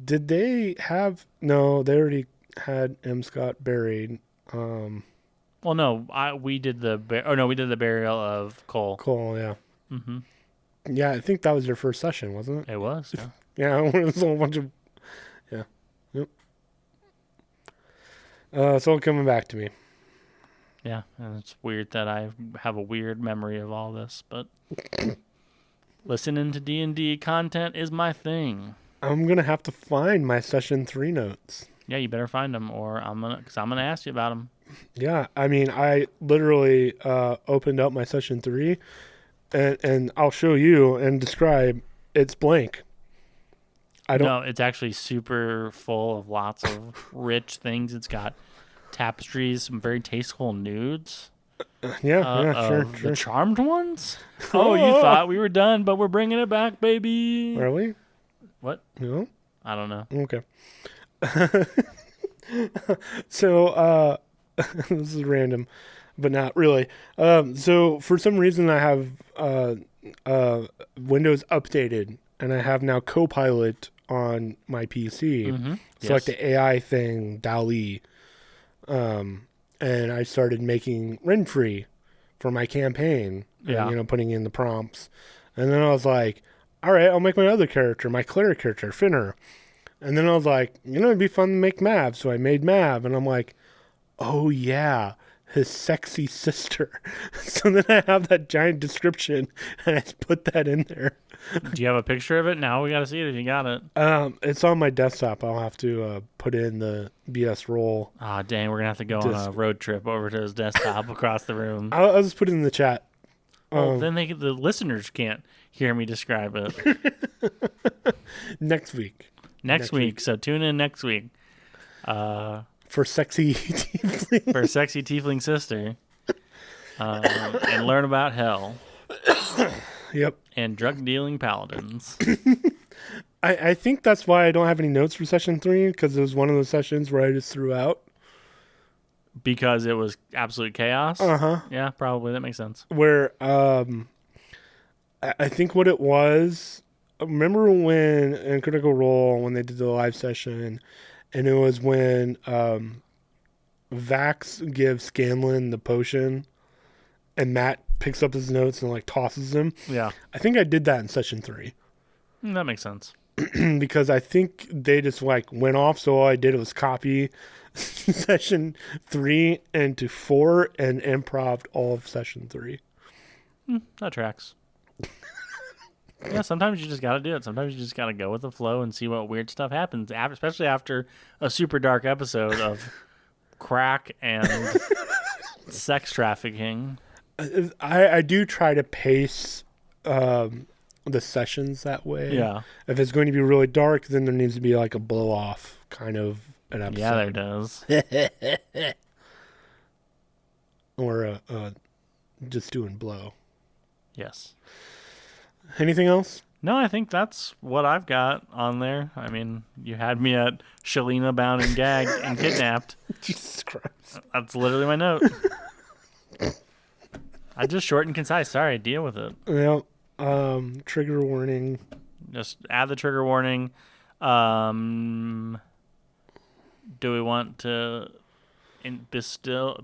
Did they have... No, they already had M. Scott buried. Well, no, we did the burial of Cole. Cole, yeah. Yeah, I think that was your first session, wasn't it? It was, yeah. Yeah, it was a whole bunch of... Yeah. Yep. It's all coming back to me. Yeah, and it's weird that I have a weird memory of all this, but listening to D&D content is my thing. I'm going to have to find my session 3 notes. Yeah, you better find them, or I'm gonna ask you about them. Yeah, I mean, I literally opened up my session 3, and I'll show you and describe. It's blank. No, it's actually super full of lots of rich things. It's got tapestries, some very tasteful nudes. Sure. The Charmed ones? Oh, you thought we were done, but we're bringing it back, baby. Are we? What? No? I don't know. Okay. So, this is random, but not really. So, for some reason, I have Windows updated, and I have now Copilot on my PC. It's like the AI thing, DALL-E. And I started making Renfrey for my campaign. Yeah. And, putting in the prompts. And then I was like, all right, I'll make my other character, my cleric character, Finner. And then I was like, it'd be fun to make Mav. So I made Mav. And I'm like, oh, yeah, his sexy sister. So then I have that giant description, and I put that in there. Do you have a picture of it? Now we got to see it if you got it. It's on my desktop. I'll have to put in the BS roll. Ah, dang, we're going to have to go on a road trip over to his desktop across the room. I'll just put it in the chat. Well, then the listeners can't hear me describe it. Next week. Next week. So tune in next week. For sexy tiefling. For sexy tiefling sister. And learn about hell. Yep. And drug-dealing paladins. I think that's why I don't have any notes for session 3, because it was one of those sessions where I just threw out. Because it was absolute chaos? Uh-huh. Yeah, probably. That makes sense. Where I think what it was, remember when in Critical Role, when they did the live session, and it was when Vax gives Scanlan the potion, and Matt picks up his notes and like tosses them. Yeah. I think I did that in session 3. That makes sense. Because I think they just like went off, so all I did was copy session 3 into 4 and improv all of session 3. That tracks. Yeah, sometimes you just got to do it. Sometimes you just got to go with the flow and see what weird stuff happens, especially after a super dark episode of crack and sex trafficking. I do try to pace the sessions that way. Yeah. If it's going to be really dark, then there needs to be like a blow off kind of an episode. Yeah, there does. Or just doing blow. Yes. Anything else? No, I think that's what I've got on there. I mean, you had me at Shalina bound and gagged and kidnapped. Jesus Christ. That's literally my note. I just short and concise. Sorry, deal with it. Yeah. Trigger warning. Just add the trigger warning. Do we want to bestow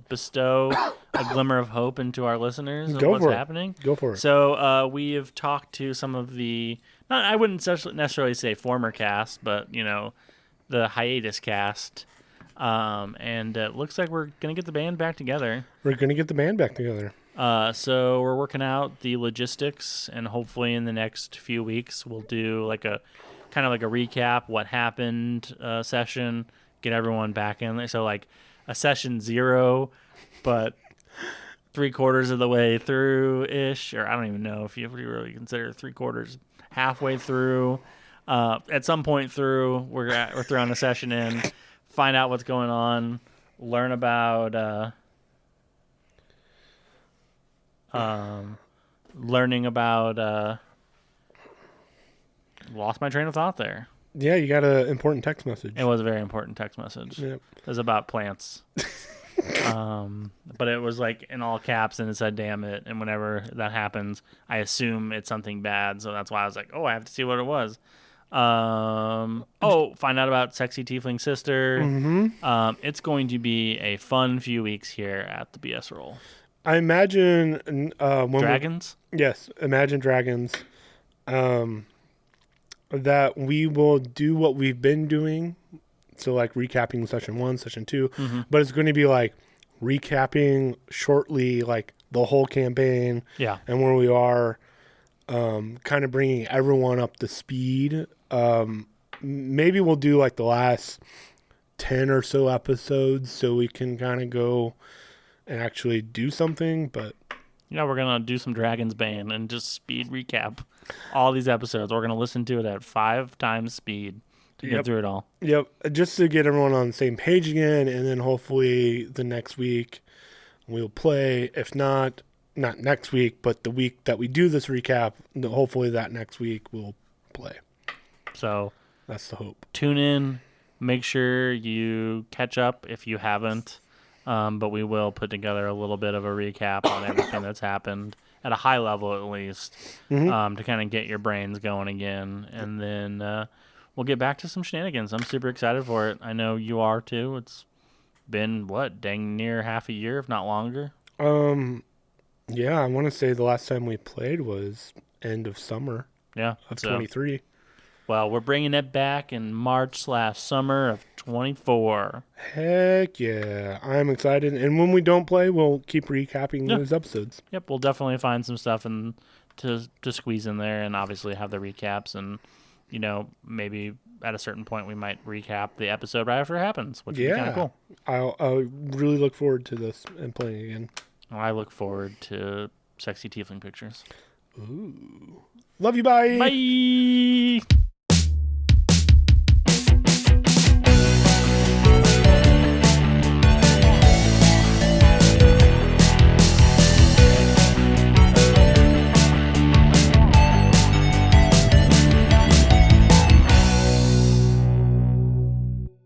a glimmer of hope into our listeners of what's happening? Go for it. So we have talked to some of the, I wouldn't necessarily say former cast, but, the hiatus cast. And it looks like we're going to get the band back together. We're going to get the band back together. So we're working out the logistics, and hopefully in the next few weeks we'll do like a kind of like a recap, what happened session, get everyone back in there. So like a session 0, but 3/4 of the way through ish, or I don't even know if you really consider 3/4, halfway through. At some point through, we're throwing a session in, find out what's going on, learn about learning about lost my train of thought there. Yeah, you got an important text message. It was a very important text message. Yep. It was about plants. But it was like in all caps and it said damn it, and whenever that happens I assume it's something bad, so that's why I was like, I have to see what it was. Find out about Sexy Tiefling Sister. Mm-hmm. It's going to be a fun few weeks here at the BS Roll. I imagine Dragons? Yes, Imagine Dragons. That we will do what we've been doing. So like recapping session 1, session 2, but it's going to be like recapping shortly, like the whole campaign, and where we are, kind of bringing everyone up to speed. Maybe we'll do like the last 10 or so episodes, so we can kind of go and actually do something. But yeah, we're gonna do some Dragons Bane and just speed recap all these episodes. We're gonna listen to it at 5 times speed to get through it all. Yep, just to get everyone on the same page again, and then hopefully the next week we'll play. If not next week, but the week that we do this recap, hopefully that next week we'll play. So that's the hope. Tune in. Make sure you catch up if you haven't. But we will put together a little bit of a recap on everything that's happened at a high level, at least, to kind of get your brains going again. And then we'll get back to some shenanigans. I'm super excited for it. I know you are too. It's been, dang near half a year, if not longer. Yeah, I want to say the last time we played was end of summer. Yeah, of 23. Well, we're bringing it back in March/summer of 24. Heck yeah. I'm excited. And when we don't play, we'll keep recapping those episodes. Yep, we'll definitely find some stuff to squeeze in there, and obviously have the recaps. And, maybe at a certain point we might recap the episode right after it happens, which would be kind of cool. I'll really look forward to this and playing again. I look forward to Sexy Tiefling pictures. Ooh. Love you, bye. Bye.